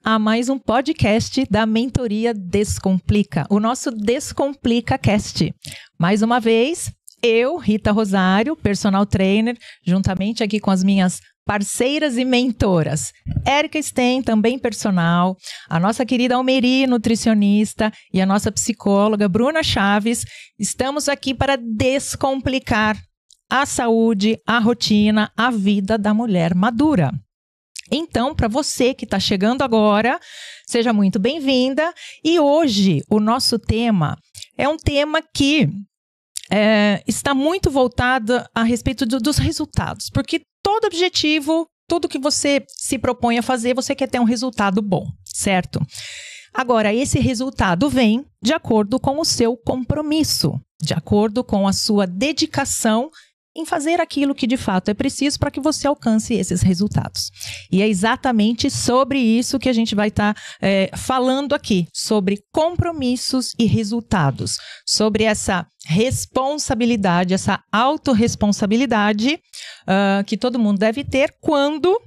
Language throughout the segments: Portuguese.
a mais um podcast da Mentoria Descomplica, o nosso Descomplica Cast. Mais uma vez, eu, Rita Rosário, personal trainer, juntamente aqui com as minhas parceiras e mentoras, Érica Sten, também personal, a nossa querida Almeri, nutricionista, e a nossa psicóloga Bruna Chaves, estamos aqui para descomplicar a saúde, a rotina, a vida da mulher madura. Então, para você que está chegando agora, seja muito bem-vinda. E hoje o nosso tema é um tema que está muito voltado a respeito dos resultados, porque todo objetivo, tudo que você se propõe a fazer, você quer ter um resultado bom, certo? Agora, esse resultado vem de acordo com o seu compromisso, de acordo com a sua dedicação em fazer aquilo que de fato é preciso para que você alcance esses resultados. E é exatamente sobre isso que a gente vai estar falando aqui, sobre compromissos e resultados, sobre essa responsabilidade, essa autorresponsabilidade que todo mundo deve ter quando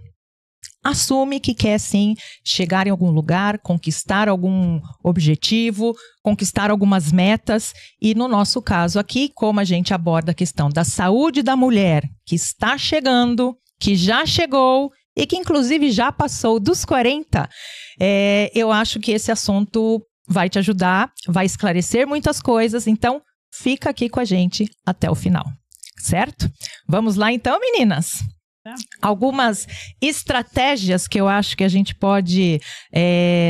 assume que quer, sim, chegar em algum lugar, conquistar algum objetivo, conquistar algumas metas. E no nosso caso aqui, como a gente aborda a questão da saúde da mulher que está chegando, que já chegou e que inclusive já passou dos 40, eu acho que esse assunto vai te ajudar, vai esclarecer muitas coisas. Então, fica aqui com a gente até o final, certo? Vamos lá então, meninas? Algumas estratégias que eu acho que a gente pode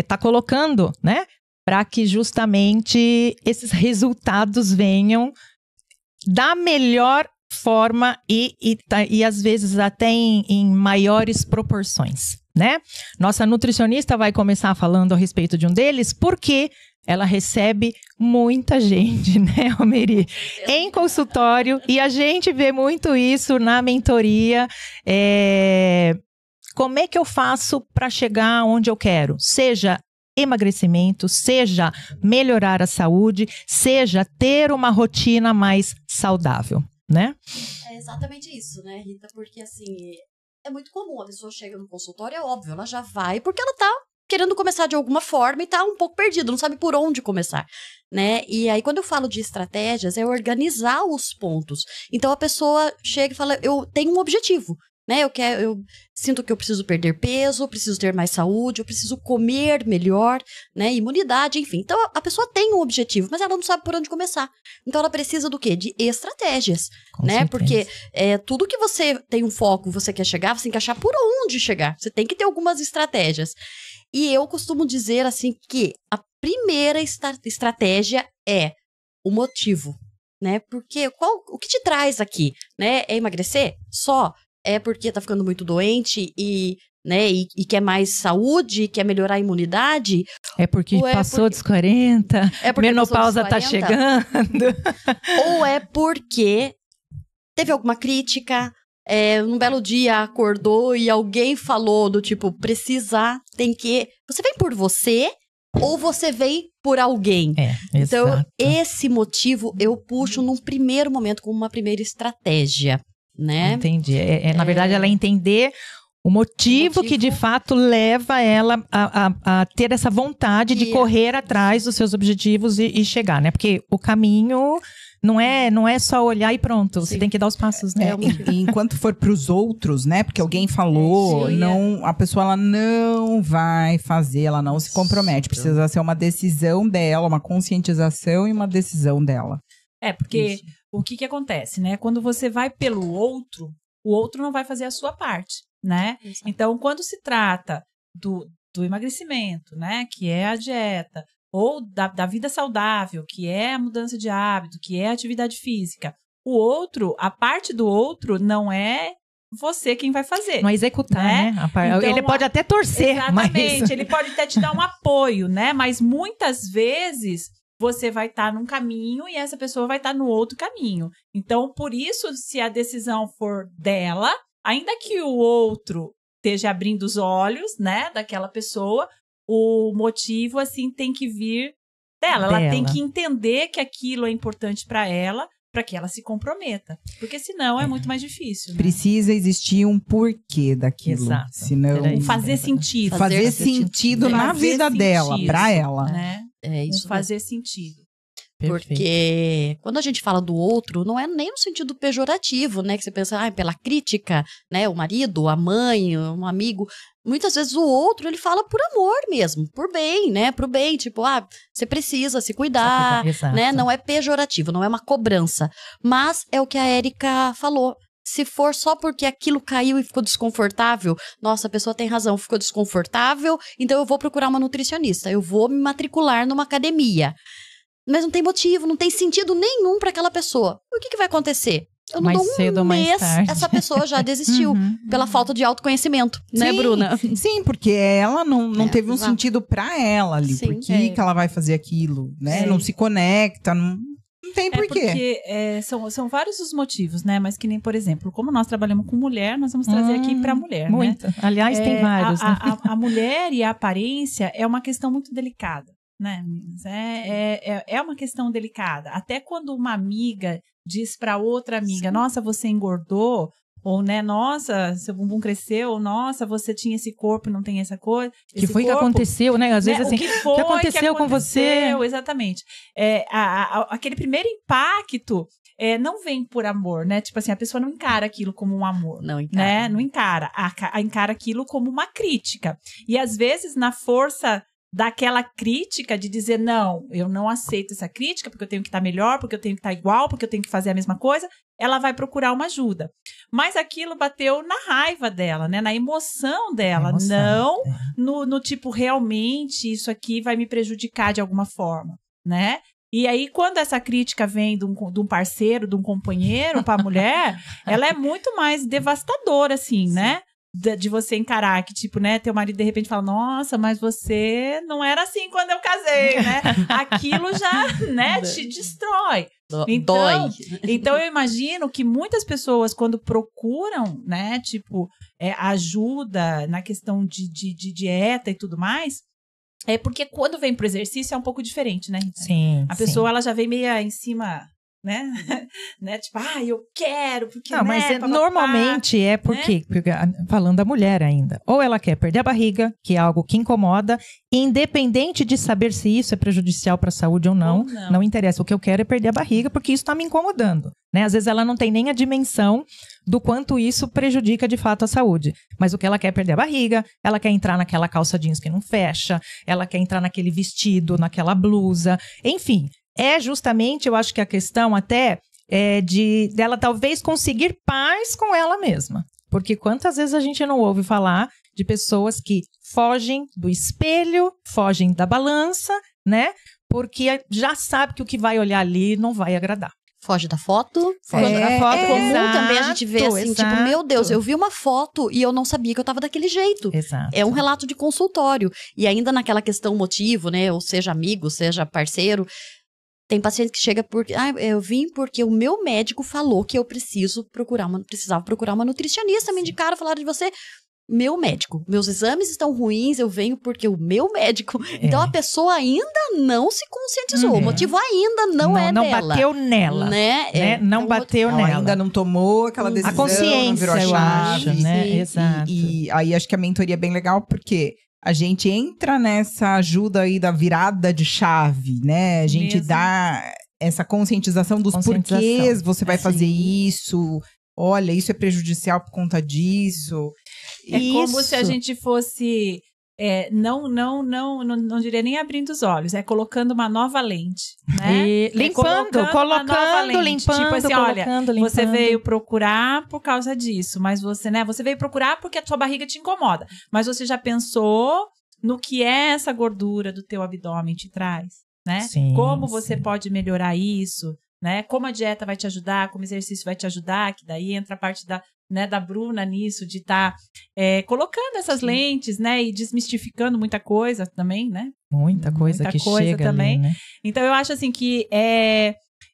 tá colocando, né? Para que justamente esses resultados venham da melhor forma e às vezes até em maiores proporções, né? Nossa nutricionista vai começar falando a respeito de um deles, porque ela recebe muita gente, né, Almeri? Em consultório, e a gente vê muito isso na mentoria. Como é que eu faço para chegar onde eu quero? Seja emagrecimento, seja melhorar a saúde, seja ter uma rotina mais saudável, né? É exatamente isso, né, Rita? Porque, assim, é muito comum, a pessoa chega no consultório, é óbvio, ela já vai porque ela tá querendo começar de alguma forma e tá um pouco perdido, não sabe por onde começar, né? E aí, quando eu falo de estratégias, é organizar os pontos. Então, a pessoa chega e fala, eu tenho um objetivo, né? Eu sinto que eu preciso perder peso, eu preciso ter mais saúde, eu preciso comer melhor, né? Imunidade, enfim. Então, a pessoa tem um objetivo, mas ela não sabe por onde começar. Então, ela precisa do quê? De estratégias, Com né? certeza. Porque tudo que você tem um foco, você quer chegar, você tem que achar por onde chegar. Você tem que ter algumas estratégias. E eu costumo dizer, assim, que a primeira estratégia é o motivo, né? Porque o que te traz aqui, né? É emagrecer? Só? É porque tá ficando muito doente né, e quer mais saúde, quer melhorar a imunidade? É porque passou dos 40, menopausa tá chegando. Ou é porque teve alguma crítica, num belo dia acordou e alguém falou do tipo, tem que... Você vem por você ou você vem por alguém? Então, exato. esse motivo eu puxo num primeiro momento como uma primeira estratégia, né? Entendi. Na verdade, ela entender o motivo que de fato leva ela a ter essa vontade de correr atrás dos seus objetivos e chegar, né? Porque o caminho não é só olhar e pronto. Você tem que dar os passos, né? Enquanto for para os outros, né? Porque alguém falou, a pessoa ela não vai fazer, ela não se compromete. Precisa ser uma decisão dela, uma conscientização e uma decisão dela. Porque o que acontece, né? Quando você vai pelo outro, o outro não vai fazer a sua parte, né? Exato. Então, quando se trata do emagrecimento, né? Que é a dieta, ou da vida saudável, que é a mudança de hábito, que é a atividade física, a parte do outro não é você quem vai fazer. Não é executar, né? Então, ele pode até torcer. Exatamente, ele pode até te dar um apoio, né? Mas muitas vezes você vai estar num caminho e essa pessoa vai estar no outro caminho. Então, por isso, se a decisão for dela, ainda que o outro esteja abrindo os olhos, né, daquela pessoa, o motivo, assim, tem que vir dela. Ela tem que entender que aquilo é importante para ela, para que ela se comprometa. Porque senão é muito mais difícil. Né? Precisa existir um porquê daquilo. Exato. Senão... Fazer sentido. Fazer sentido na Fazer vida sentido, dela, pra ela. Né? É isso. Fazer sentido. Porque quando a gente fala do outro, não é nem no sentido pejorativo, né? Que você pensa, pela crítica, né? O marido, a mãe, um amigo. Muitas vezes o outro, ele fala por amor mesmo, por bem, né? Pro bem, tipo, você precisa se cuidar, né? Não é pejorativo, não é uma cobrança. Mas é o que a Érica falou. Se for só porque aquilo caiu e ficou desconfortável, nossa, a pessoa tem razão, ficou desconfortável, então eu vou procurar uma nutricionista, eu vou me matricular numa academia. Mas não tem motivo, não tem sentido nenhum para aquela pessoa. O que vai acontecer? Eu não dou um mês, essa pessoa já desistiu pela falta de autoconhecimento, né, Bruna? Sim, porque ela não teve um sentido para ela ali. Sim, por que ela vai fazer aquilo, né? Não se conecta, não tem porquê. Porque são vários os motivos, né? Mas que nem, por exemplo, como nós trabalhamos com mulher, nós vamos trazer aqui para mulher, muito. Né? Aliás, tem vários. A mulher e a aparência é uma questão muito delicada. Né, meninas? É uma questão delicada. Até quando uma amiga diz para outra amiga, nossa, você engordou, ou né, nossa, seu bumbum cresceu, ou nossa, você tinha esse corpo e não tem essa coisa. Que foi que aconteceu, né? Às vezes assim, o que aconteceu com você? Exatamente. Aquele primeiro impacto não vem por amor, né? Tipo assim, a pessoa não encara aquilo como um amor. Não encara. Né? Não encara. Encara aquilo como uma crítica. E às vezes, na força daquela crítica de dizer, não, eu não aceito essa crítica porque eu tenho que estar melhor, porque eu tenho que estar igual, porque eu tenho que fazer a mesma coisa, ela vai procurar uma ajuda. Mas aquilo bateu na raiva dela, né? Na emoção dela, não no tipo, realmente isso aqui vai me prejudicar de alguma forma, né? E aí, quando essa crítica vem de um parceiro, de um companheiro para a mulher, ela é muito mais devastadora, assim, né? De você encarar que, tipo, né, teu marido de repente fala, nossa, mas você não era assim quando eu casei, né? Aquilo já, né, te destrói. Então eu imagino que muitas pessoas, quando procuram, né, tipo, ajuda na questão de dieta e tudo mais, é porque quando vem pro exercício é um pouco diferente, né? Sim. A pessoa, ela já vem meio em cima... Né? Tipo, eu quero, porque não, mas normalmente é porque, falando da mulher ainda, ou ela quer perder a barriga, que é algo que incomoda, independente de saber se isso é prejudicial para a saúde ou não, não interessa. O que eu quero é perder a barriga, porque isso está me incomodando, né? Às vezes ela não tem nem a dimensão do quanto isso prejudica de fato a saúde, mas o que ela quer é perder a barriga, ela quer entrar naquela calça jeans que não fecha, ela quer entrar naquele vestido, naquela blusa, enfim. É justamente, eu acho que a questão até é dela talvez conseguir paz com ela mesma. Porque quantas vezes a gente não ouve falar de pessoas que fogem do espelho, fogem da balança, né? Porque já sabe que o que vai olhar ali não vai agradar. Foge da foto. Foge da foto. Comum também a gente vê assim, tipo, meu Deus, eu vi uma foto e eu não sabia que eu tava daquele jeito. Exato. É um relato de consultório. E ainda naquela questão motivo, né? Ou seja amigo, seja parceiro... Tem paciente que chega porque, eu vim porque o meu médico falou que eu precisava procurar uma nutricionista, me indicaram, falaram de você. Meu médico, meus exames estão ruins, eu venho porque o meu médico... Então, a pessoa ainda não se conscientizou, o motivo ainda não é não dela. Não bateu nela, né? Não bateu nela. Ela ainda não tomou aquela decisão, a consciência, não virou a chave, eu acho, né? Exato. E aí, acho que a mentoria é bem legal, porque... A gente entra nessa ajuda aí da virada de chave, né? A gente dá essa conscientização dos porquês você vai fazer isso. Olha, isso é prejudicial por conta disso. Como se a gente fosse... não diria nem abrindo os olhos, colocando uma nova lente, né? Limpando. Tipo assim, olha, limpando. Você veio procurar por causa disso, mas você veio procurar porque a sua barriga te incomoda, mas você já pensou no que essa gordura do teu abdômen te traz, né? Sim, como você pode melhorar isso, né? Como a dieta vai te ajudar, como o exercício vai te ajudar, que daí entra a parte da Bruna nisso, de estar colocando essas lentes, né? E desmistificando muita coisa também, né? Muita coisa que chega também. ali, né? Então, eu acho assim que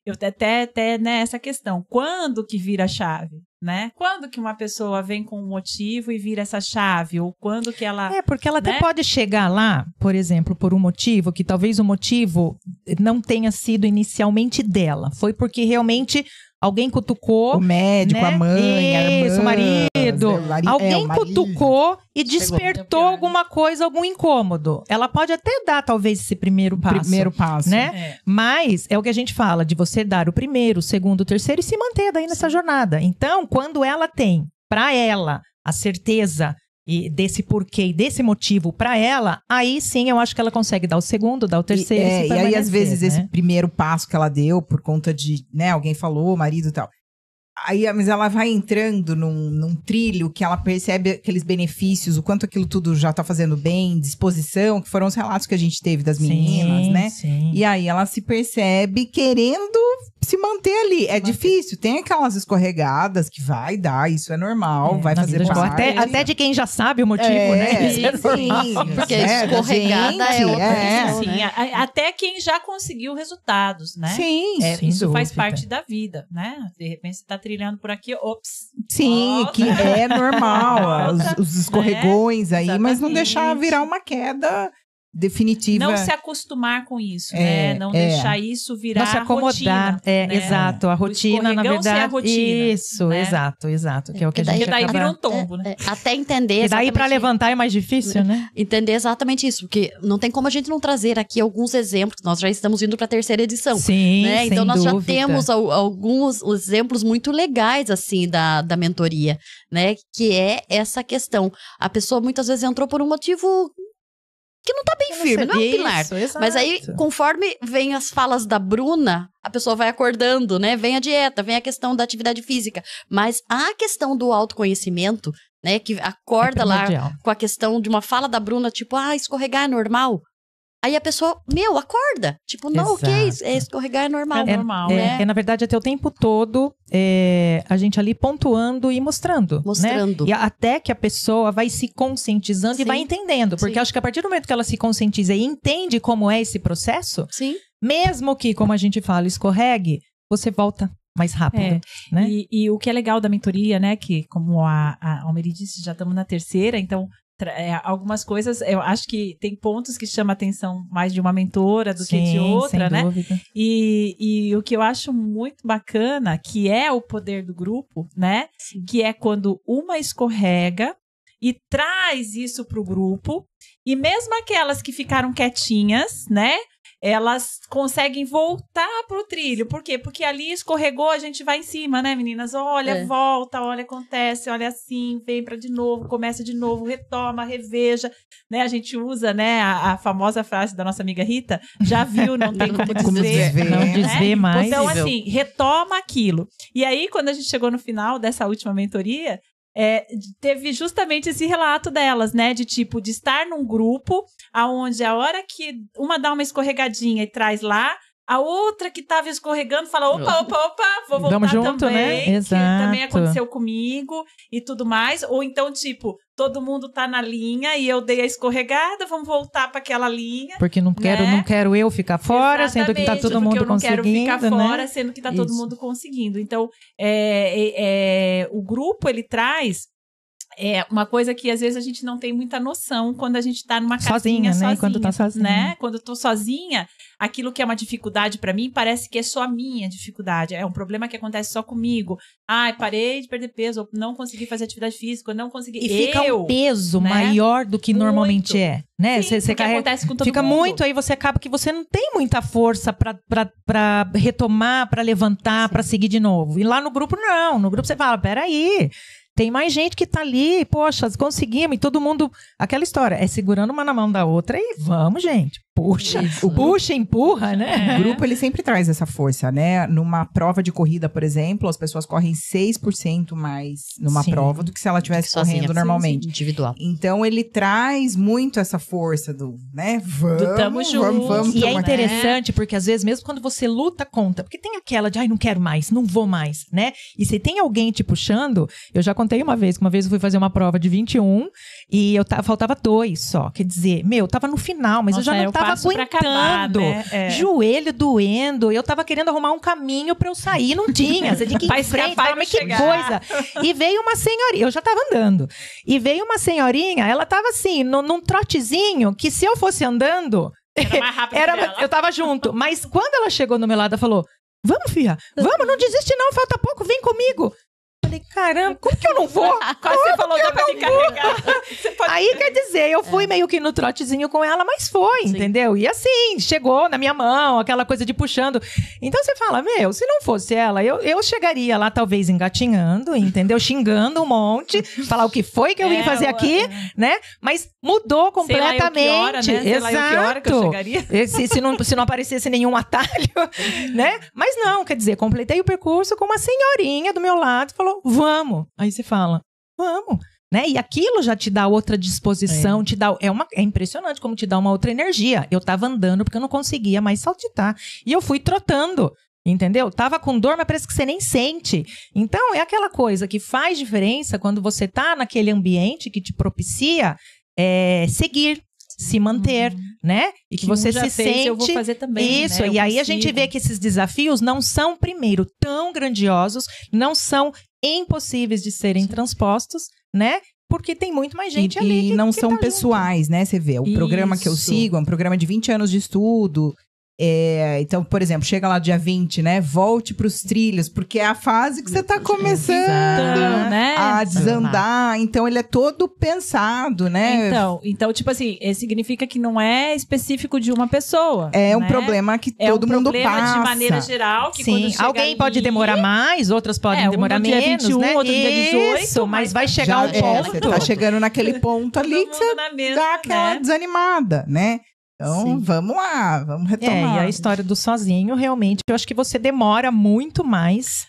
eu até né, essa questão, quando que vira a chave, né? Quando que uma pessoa vem com um motivo e vira essa chave? Ou quando que ela... Porque ela até né? pode chegar lá, por exemplo, por um motivo que talvez o motivo não tenha sido inicialmente dela. Foi porque realmente alguém cutucou. O médico, né? a mãe, Isso, o marido. Alguém o marido. cutucou e despertou pior, né? alguma coisa, algum incômodo. Ela pode até dar, talvez, esse primeiro passo. Primeiro passo. Né? É. Mas é o que a gente fala, de você dar o primeiro, o segundo, o terceiro e se manter daí nessa jornada. Então, quando ela tem, para ela, a certeza e desse porquê e desse motivo para ela, aí sim eu acho que ela consegue dar o segundo, dar o terceiro e se E aí, permanecer, às vezes, né? esse primeiro passo que ela deu, por conta de, né, alguém falou, marido e tal. Aí, mas ela vai entrando num trilho que ela percebe aqueles benefícios, o quanto aquilo tudo já tá fazendo bem, disposição, que foram os relatos que a gente teve das meninas, Sim, né? sim. E aí ela se percebe querendo se manter ali. É difícil, tem aquelas escorregadas que vai dar, isso é normal, vai na fazer vida de boa. parte. até de quem já sabe o motivo, né? Isso é normal. Porque da escorregada é gente, outra questão, Sim, né? até quem já conseguiu resultados, né? Sim, sem Isso faz dúvida. parte da vida, né? De repente você tá trilhando por aqui, ops. sim, volta. que é normal, os escorregões aí, mas não Exatamente. deixar virar uma queda definitiva. Não se acostumar com isso, É, né? Não é. deixar isso virar Não se acomodar. rotina, É, né? exato. A O rotina, na escorregão ser a verdade. rotina, Isso, né? exato. Que é o que a gente Porque daí acaba... vira um tombo, né? Até entender E daí pra exatamente- levantar é mais difícil, né? Entender exatamente isso, porque não tem como a gente não trazer aqui alguns exemplos. Nós já estamos indo para a terceira edição. Sim, Né? sem Então nós já dúvida. temos alguns exemplos muito legais assim da mentoria, né? Que é essa questão. A pessoa muitas vezes entrou por um motivo que não tá bem firme, não é um pilar. Isso, exato. Mas aí, conforme vem as falas da Bruna, a pessoa vai acordando, né? Vem a dieta, vem a questão da atividade física. Mas a questão do autoconhecimento, né? Que acorda lá primordial. com a questão de uma fala da Bruna, tipo, escorregar é normal. Aí a pessoa, acorda. Tipo, não, ok, Exato. escorregar é normal. É normal, né? Na verdade, até o tempo todo, a gente ali pontuando e mostrando. Mostrando. Né? E até que a pessoa vai se conscientizando Sim. e vai entendendo. Porque Sim. acho que a partir do momento que ela se conscientiza e entende como é esse processo, Sim. mesmo que, como a gente fala, escorregue, você volta mais rápido. É. Né? E o que é legal da mentoria, né? Que, como a Almeri disse, já estamos na terceira, então algumas coisas, eu acho que tem pontos que chamam a atenção mais de uma mentora do que de outra, sem né? dúvida. E o que eu acho muito bacana, que é o poder do grupo, né? Sim. Que é quando uma escorrega e traz isso pro grupo, e mesmo aquelas que ficaram quietinhas, né? Elas conseguem voltar pro trilho. Por quê? Porque ali escorregou, a gente vai em cima, né, meninas? Olha, volta, olha, acontece, olha assim, vem pra de novo, começa de novo, retoma, reveja, né? A gente usa, né, a famosa frase da nossa amiga Rita, já viu, não tem como Como desver. desver. Não né? desvê mais. Então, assim, retoma aquilo. E aí, quando a gente chegou no final dessa última mentoria, teve justamente esse relato delas, né? De tipo, de estar num grupo aonde a hora que uma dá uma escorregadinha e traz lá, a outra que tava escorregando fala, opa, vou voltar Vamos junto, também, né? que Exato. também aconteceu comigo e tudo mais. Ou então, tipo, todo mundo tá na linha e eu dei a escorregada, vamos voltar para aquela linha. Porque não quero eu ficar fora, sendo que tá Exatamente, todo porque mundo eu não quero conseguindo, ficar fora, né? sendo que tá todo Isso. mundo conseguindo. Então, o grupo, ele traz uma coisa que às vezes a gente não tem muita noção quando a gente tá numa Sozinha, casinha né? sozinha, Quando tá sozinha. né? Quando eu tô sozinha, aquilo que é uma dificuldade pra mim parece que é só a minha dificuldade. É um problema que acontece só comigo. Parei de perder peso, ou não consegui fazer atividade física, ou não consegui. E fica um peso né? maior do que Muito. normalmente é, né? Sim, Você porque acontece com todo fica mundo. muito, aí você acaba que você não tem muita força pra retomar, pra levantar, pra seguir de novo. E lá no grupo, não. No grupo você fala, peraí, tem mais gente que tá ali, poxa, conseguimos, e todo mundo, aquela história, segurando uma na mão da outra e vamos, gente, puxa, puxa, empurra, né? O grupo, ele sempre traz essa força, né? Numa prova de corrida, por exemplo, as pessoas correm 6% mais numa Sim. prova do que se ela estivesse Sozinha. correndo normalmente. Individual. Então, ele traz muito essa força do, né? Do tamo junto. vamos. E é tamo aqui. interessante, porque às vezes, mesmo quando você luta contra, porque tem aquela de, não quero mais, não vou mais, né? E se tem alguém te puxando, eu já contei contei uma vez eu fui fazer uma prova de 21 e faltava 2 só. Quer dizer, eu tava no final, mas Nossa, eu já não tava aguentando. Acabar, né? Joelho doendo, eu tava querendo arrumar um caminho pra eu sair, não tinha. Você tinha que ir em frente, mas que coisa. E veio uma senhorinha, eu já tava andando. E veio uma senhorinha, ela tava assim, num trotezinho, que se eu fosse andando, era mais rápido que ela. Eu tava junto. Mas quando ela chegou no meu lado, ela falou: vamos, filha, vamos, não desiste não, falta pouco, vem comigo. Eu falei, caramba, como que eu não vou? Quase você falou, dá pra me carregar. Aí, quer dizer, eu fui meio que no trotezinho com ela, mas foi, entendeu? E assim, chegou na minha mão, aquela coisa de puxando. Então você fala, se não fosse ela, eu chegaria lá talvez engatinhando, entendeu? Xingando um monte, falar o que foi que eu vim fazer aqui, né? Mas mudou completamente. Sei lá, hora, né? Sei lá, que hora que eu chegaria. Se não aparecesse nenhum atalho, né? Mas não, quer dizer, completei o percurso com uma senhorinha do meu lado, falou, vamos. Aí você fala, vamos. Né? E aquilo já te dá outra disposição, é impressionante como te dá uma outra energia. Eu tava andando porque eu não conseguia mais saltitar. E eu fui trotando, entendeu? Tava com dor, mas parece que você nem sente. Então, é aquela coisa que faz diferença quando você tá naquele ambiente que te propicia seguir, se manter, né? E que você se sente... eu vou fazer também, isso, né? E aí a gente vê que esses desafios não são, primeiro, tão grandiosos, não são impossíveis de serem transpostos, né? Porque tem muito mais gente ali. E não que são tá pessoais, né? Você vê, o programa que eu sigo é um programa de 20 anos de estudo. Então, por exemplo, chega lá dia 20, né? Volte pros trilhos, porque é a fase que você tá começando a desandar. Então, ele é todo pensado, né? Então, tipo assim, significa que não é específico de uma pessoa. É um problema que todo mundo passa. É um problema de maneira geral. Que quando chega alguém pode demorar mais, outras podem demorar menos, dia 21, né? outro dia 18. Mas vai chegar um ponto. Você tá chegando naquele ponto ali que você dá aquela desanimada, né? Então, vamos lá, vamos retomar. E a história do sozinho, realmente, eu acho que você demora muito mais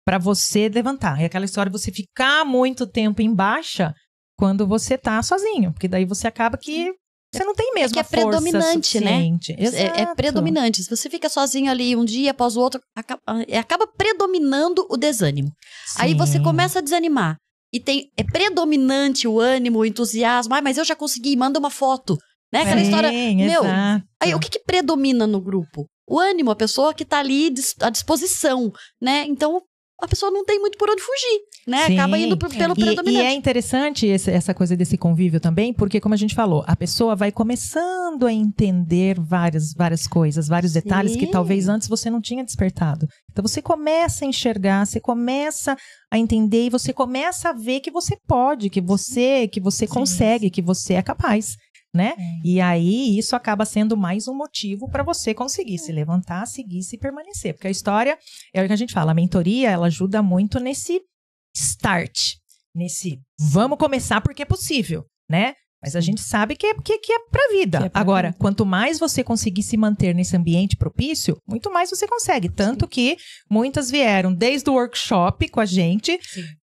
pra você levantar. É aquela história de você ficar muito tempo em baixa quando você tá sozinho. Porque daí você acaba que você não tem mesmo a força predominante, suficiente. Né? É predominante. Se você fica sozinho ali um dia após o outro, acaba predominando o desânimo. Sim. Aí você começa a desanimar. E é predominante o ânimo, o entusiasmo. Mas eu já consegui, manda uma foto. Né? Aquela história, aí o que predomina no grupo? O ânimo, a pessoa que tá ali à disposição, né? Então, a pessoa não tem muito por onde fugir, né? Sim. Acaba indo pelo predominante. E é interessante essa coisa desse convívio também, porque como a gente falou, a pessoa vai começando a entender várias coisas, vários detalhes que talvez antes você não tinha despertado. Então você começa a enxergar, você começa a entender e você começa a ver que você pode, que você consegue, que você é capaz. Né? E aí, isso acaba sendo mais um motivo para você conseguir se levantar, seguir, se permanecer. Porque a história, é o que a gente fala, a mentoria, ela ajuda muito nesse start, nesse vamos começar porque é possível, né? Mas a gente sabe que é pra vida. Agora, quanto mais você conseguir se manter nesse ambiente propício, muito mais você consegue. Tanto que muitas vieram desde o workshop com a gente,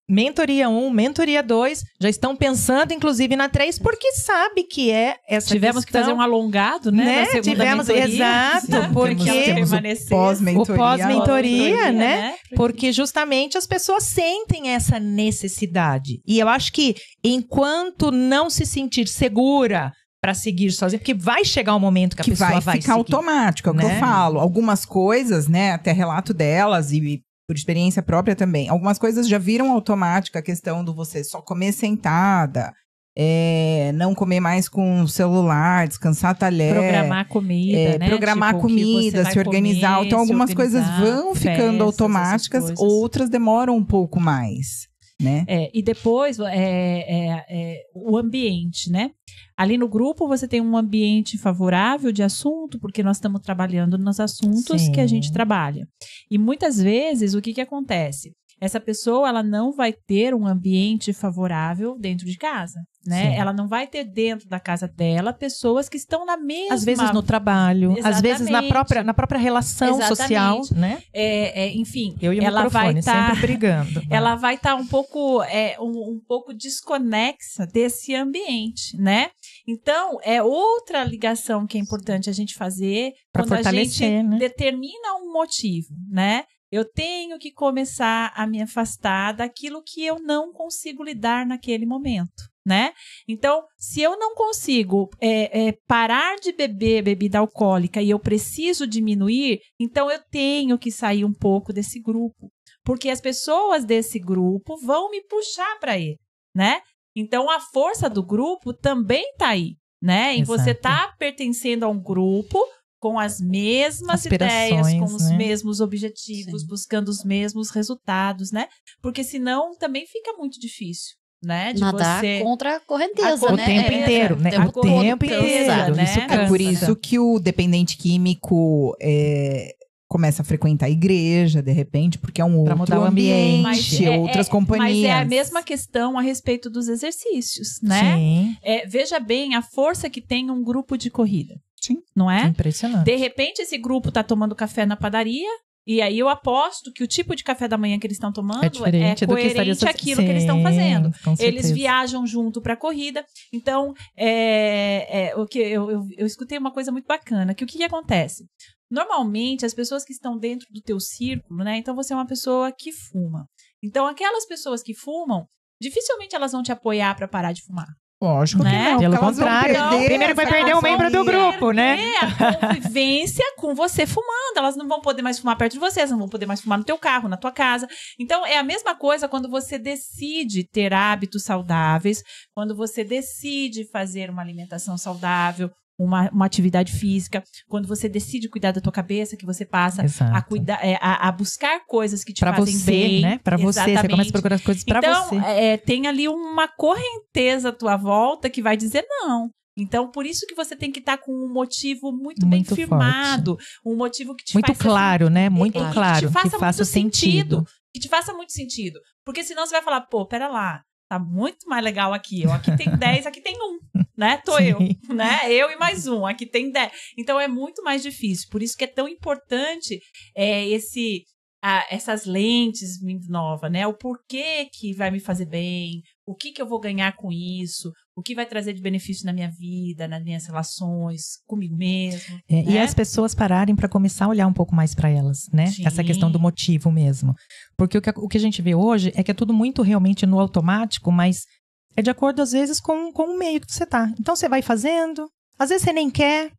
mentoria 1, mentoria 2, já estão pensando, inclusive, na 3, porque sabe que é essa Tivemos questão, que fazer um alongado, né? Tivemos, exato, porque o pós-mentoria, né? Porque justamente as pessoas sentem essa necessidade. E eu acho que enquanto não se sentir segura para seguir sozinha, porque vai chegar um momento que a pessoa vai ficar seguir, automático, é o que eu falo. Algumas coisas, né, até relato delas e por experiência própria também, algumas coisas já viram automática, a questão do você só comer sentada, não comer mais com o celular, descansar talher. Programar comida, né? Programar comida, se organizar. Então, algumas coisas vão ficando automáticas, outras demoram um pouco mais. Né? E depois o ambiente, né? Ali no grupo você tem um ambiente favorável de assunto, porque nós estamos trabalhando nos assuntos que a gente trabalha. E muitas vezes o que acontece? Essa pessoa ela não vai ter um ambiente favorável dentro de casa, né? Sim. Ela não vai ter dentro da casa dela pessoas que estão na mesma... Às vezes no trabalho, Exatamente. Às vezes na própria relação social, né? Enfim, eu e o ela vai sempre brigando. Ela vai estar um pouco desconexa desse ambiente, né? Então, é outra ligação que é importante a gente fazer pra quando a gente né? determina um motivo, né? Eu tenho que começar a me afastar daquilo que eu não consigo lidar naquele momento, né? Então, se eu não consigo parar de beber bebida alcoólica e eu preciso diminuir, então eu tenho que sair um pouco desse grupo. Porque as pessoas desse grupo vão me puxar para ele, né? Então, a força do grupo também está aí, né? E você está pertencendo a um grupo com as mesmas ideias, com os mesmos objetivos, buscando os mesmos resultados, né? Porque senão também fica muito difícil, né? De nadar você contra a correnteza, o né? tempo inteiro, né? O tempo inteiro, né? Isso cansa. É por isso que o dependente químico começa a frequentar a igreja, de repente, porque é um outro mudar o ambiente, outras companhias. Mas é a mesma questão a respeito dos exercícios, né? Sim. Veja bem a força que tem um grupo de corrida. Sim. Não é? Impressionante. De repente, esse grupo está tomando café na padaria, e aí eu aposto que o tipo de café da manhã que eles estão tomando diferente do que coerente àquilo que eles estão fazendo. Eles viajam junto para a corrida. Então, o que eu escutei uma coisa muito bacana, que o que acontece? Normalmente, as pessoas que estão dentro do teu círculo, né? Então, você é uma pessoa que fuma. Então, aquelas pessoas que fumam, dificilmente elas vão te apoiar para parar de fumar. Lógico né? que não. Pelo contrário, primeiro vai perder um membro do grupo, né? A convivência com você fumando. Elas não vão poder mais fumar perto de você, elas não vão poder mais fumar no teu carro, na tua casa. Então, é a mesma coisa quando você decide ter hábitos saudáveis, quando você decide fazer uma alimentação saudável, uma atividade física, quando você decide cuidar da tua cabeça, que você passa a cuidar, a buscar coisas que te fazem bem, né? Pra você, você começa a procurar coisas pra você. Então, tem ali uma correnteza à tua volta que vai dizer não. Então, por isso que você tem que estar com um motivo muito bem firmado, um motivo que te muito claro, né? Muito claro, que faça sentido. Que te faça muito sentido. Porque senão você vai falar, pô, pera lá, tá muito mais legal aqui. Ó. Aqui tem 10, aqui tem 1. Né? Tô eu, né? Eu e mais 1, aqui tem 10. Então é muito mais difícil. Por isso que é tão importante essas lentes vindo nova, né? O porquê que vai me fazer bem, o que eu vou ganhar com isso, o que vai trazer de benefício na minha vida, nas minhas relações, comigo mesmo. Né? E as pessoas pararem para começar a olhar um pouco mais para elas, né? Sim. Essa questão do motivo mesmo. Porque o que a gente vê hoje é que é tudo muito realmente no automático, mas é de acordo, às vezes, com o meio que você tá. Então, você vai fazendo. Às vezes, você nem quer.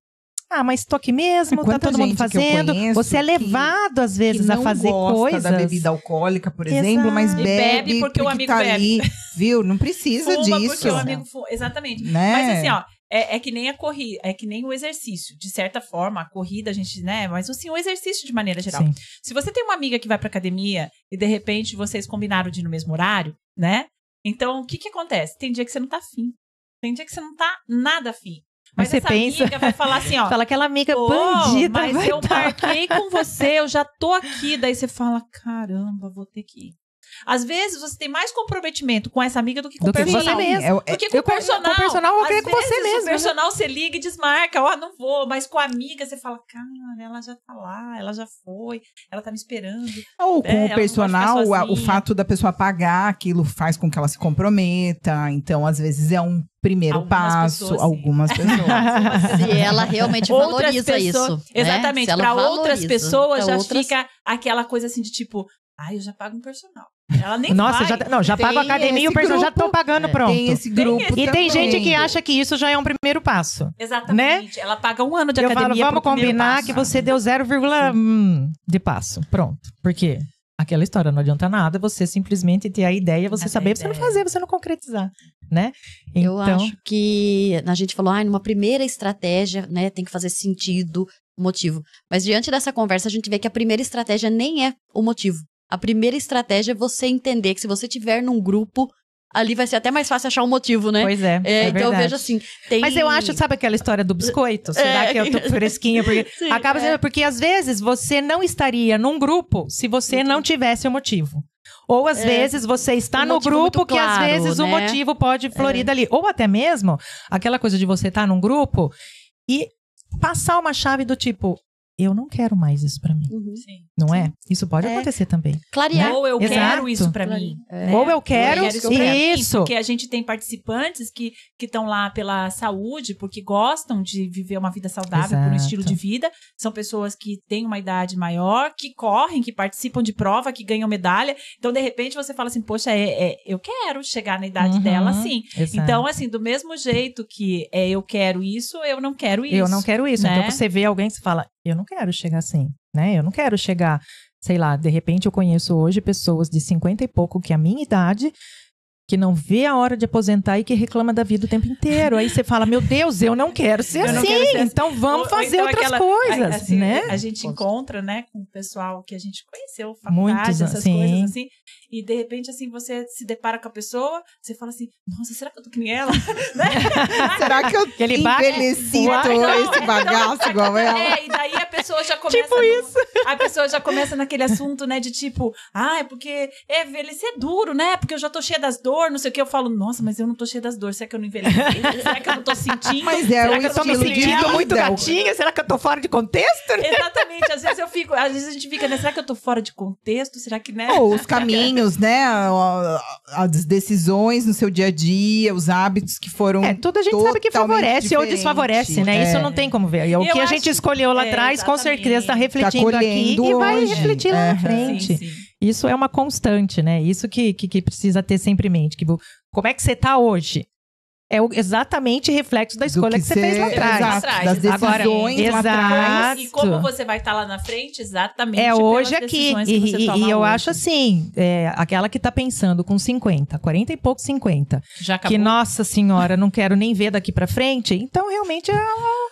Ah, mas tô aqui mesmo, tá todo mundo fazendo. Você é levado, às vezes, a fazer coisas. Da bebida alcoólica, por exemplo, mas bebe porque o amigo tá bebe. Ali, viu? Não precisa fuma disso. Porque o amigo fuma. Exatamente. Né? Mas assim, ó, é que nem a corrida, é que nem o exercício. De certa forma, a corrida, a gente, né? Mas assim, o exercício de maneira geral. Sim. Se você tem uma amiga que vai pra academia e, de repente, vocês combinaram de ir no mesmo horário, né? Então, o que acontece? Tem dia que você não tá afim. Tem dia que você não tá nada afim. Mas você essa pensa, amiga vai falar assim, ó. Fala aquela amiga bandida. Mas eu marquei com você, eu já tô aqui. Daí você fala, caramba, vou ter que ir. Às vezes você tem mais comprometimento com essa amiga do que com o personal. Porque com o personal. Com o personal, eu queria com você mesmo. O personal você liga e desmarca, ó, não vou. Mas com a amiga você fala, cara, ela já tá lá, ela já foi, ela tá me esperando. Ou com o personal, o fato da pessoa pagar aquilo faz com que ela se comprometa. Então, às vezes, é um primeiro passo. Algumas pessoas. Se ela realmente valoriza isso. Exatamente. Né? Para outras pessoas já fica aquela coisa assim de tipo, eu já pago um personal. Ela nem vai. Já pago a academia e o personal já tô pagando, pronto. Tem esse grupo E tem gente que acha que isso já é um primeiro passo. Exatamente. Né? Ela paga 1 ano de academia. Vamos combinar que você deu 0,1 de passo. Pronto. Por quê? Aquela história, não adianta nada você simplesmente ter a ideia, você saber, você não fazer, você não concretizar, né? Eu acho que a gente falou, numa primeira estratégia, né, tem que fazer sentido o motivo. Mas diante dessa conversa, a gente vê que a primeira estratégia nem é o motivo. A primeira estratégia é você entender que se você estiver num grupo, ali vai ser até mais fácil achar um motivo, né? Pois é. Então eu vejo assim. Mas eu acho, sabe aquela história do biscoito? Será que eu tô fresquinha? Porque sim, porque às vezes você não estaria num grupo se você não tivesse o motivo. Ou às vezes você está no grupo que às vezes o motivo pode florir dali. Ou até mesmo aquela coisa de você estar num grupo e passar uma chave do tipo, eu não quero mais isso pra mim. Sim. Não é? Isso pode acontecer também. Clarear. Ou eu Exato. quero isso pra mim. né? Ou eu quero isso pra mim, isso. porque a gente tem participantes que estão lá pela saúde, porque gostam de viver uma vida saudável, por um Exato. estilo de vida. São pessoas que têm uma idade maior, que correm, que participam de prova, que ganham medalha. Então, de repente, você fala assim, poxa, eu quero chegar na idade dela assim. Exato. Então, assim, do mesmo jeito que eu quero isso, eu não quero isso. Eu não quero isso. né? Então você vê alguém que você fala, eu não quero chegar assim, né? Eu não quero chegar, sei lá, de repente eu conheço hoje pessoas de 50 e pouco, que é a minha idade, que não vê a hora de aposentar e que reclama da vida o tempo inteiro. Aí você fala, meu Deus, eu não quero ser Eu assim, não quero ser assim. então vamos Ou fazer então outras aquela- coisas, assim, né? A gente encontra, né, com o pessoal que a gente conheceu, Muitos, faculdade, essas sim. coisas assim, e de repente, assim, você se depara com a pessoa, você fala assim, nossa, será que eu tô que nem ela? Será que eu Aquele baque- envelheci Uai, esse bagaço igual ela? E daí a pessoa já começa... Tipo isso. A pessoa já começa naquele assunto, né, de tipo, é porque envelhecer é duro, né, porque eu já tô cheia das dores, não sei o que, eu falo, nossa, mas eu não tô cheia das dores, será que eu não envelheci? Será que eu não tô sentindo? Mas é Será o que eu tô me estilo de sentindo vida. muito gatinha, será que eu tô fora de contexto? Exatamente, às vezes a gente fica, né, será que eu tô fora de contexto? Será que, né? Ou os caminhos, né? As decisões no seu dia a dia, os hábitos que foram. Tudo a gente sabe que totalmente favorece ou diferente. desfavorece, né? Isso não tem como ver. E o Eu que a acho- gente escolheu lá atrás, com exatamente. certeza está refletindo Tá aqui colhendo e vai hoje. refletir lá na Aham. frente. Sim. Isso é uma constante, né? Isso que precisa ter sempre em mente. Que, como é que você tá hoje? É exatamente reflexo da escolha que você fez lá atrás. Exato, das Agora, decisões lá atrás. E como você vai estar lá na frente, exatamente. É hoje pelas aqui. decisões que você toma E eu hoje. acho assim, aquela que tá pensando com 50, 40 e pouco 50, Já acabou. que, nossa senhora, não quero nem ver daqui pra frente, então realmente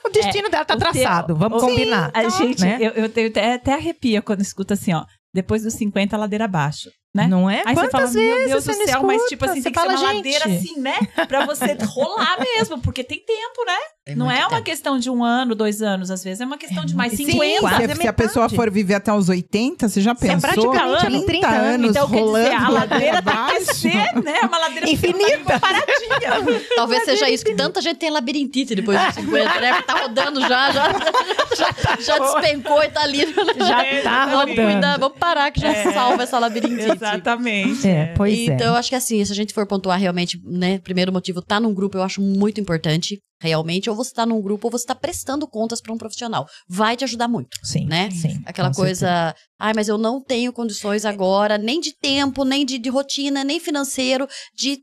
o destino dela tá o traçado. Vamos Sim, combinar. A gente, né? eu tenho até arrepia quando escuto assim, ó. Depois dos 50, ladeira abaixo, né? Não é? Aí Quantas você fala, vezes meu Deus você do não céu, mas escuta? tipo assim, Você tem que ser fala, uma gente. ladeira assim, né? Pra você rolar mesmo, porque tem tempo, né? Não muito é uma tempo. questão de 1 ano, 2 anos, às vezes é uma questão de mais Sim, 50. quase Se a metade. pessoa for viver até os 80, você já pensou? praticamente 30 anos. Então, quer dizer, rolando a ladeira tem que abaixo. ser, né? Uma ladeira Infinita. paradinha. Talvez seja isso, que tanta gente tem labirintite depois dos 50, né? Porque tá rodando já despencou e tá ali. Já tá Vamos cuidar, rodando. vamos parar que já salva essa labirintite. Exatamente. Pois Então, é. eu acho que assim, se a gente for pontuar realmente, né, primeiro motivo, tá num grupo, eu acho muito importante, realmente, ou você tá num grupo, ou você tá prestando contas para um profissional. Vai te ajudar muito, Sim, né? sim. Aquela com coisa, certeza. mas eu não tenho condições agora, nem de tempo, nem de rotina, nem financeiro, de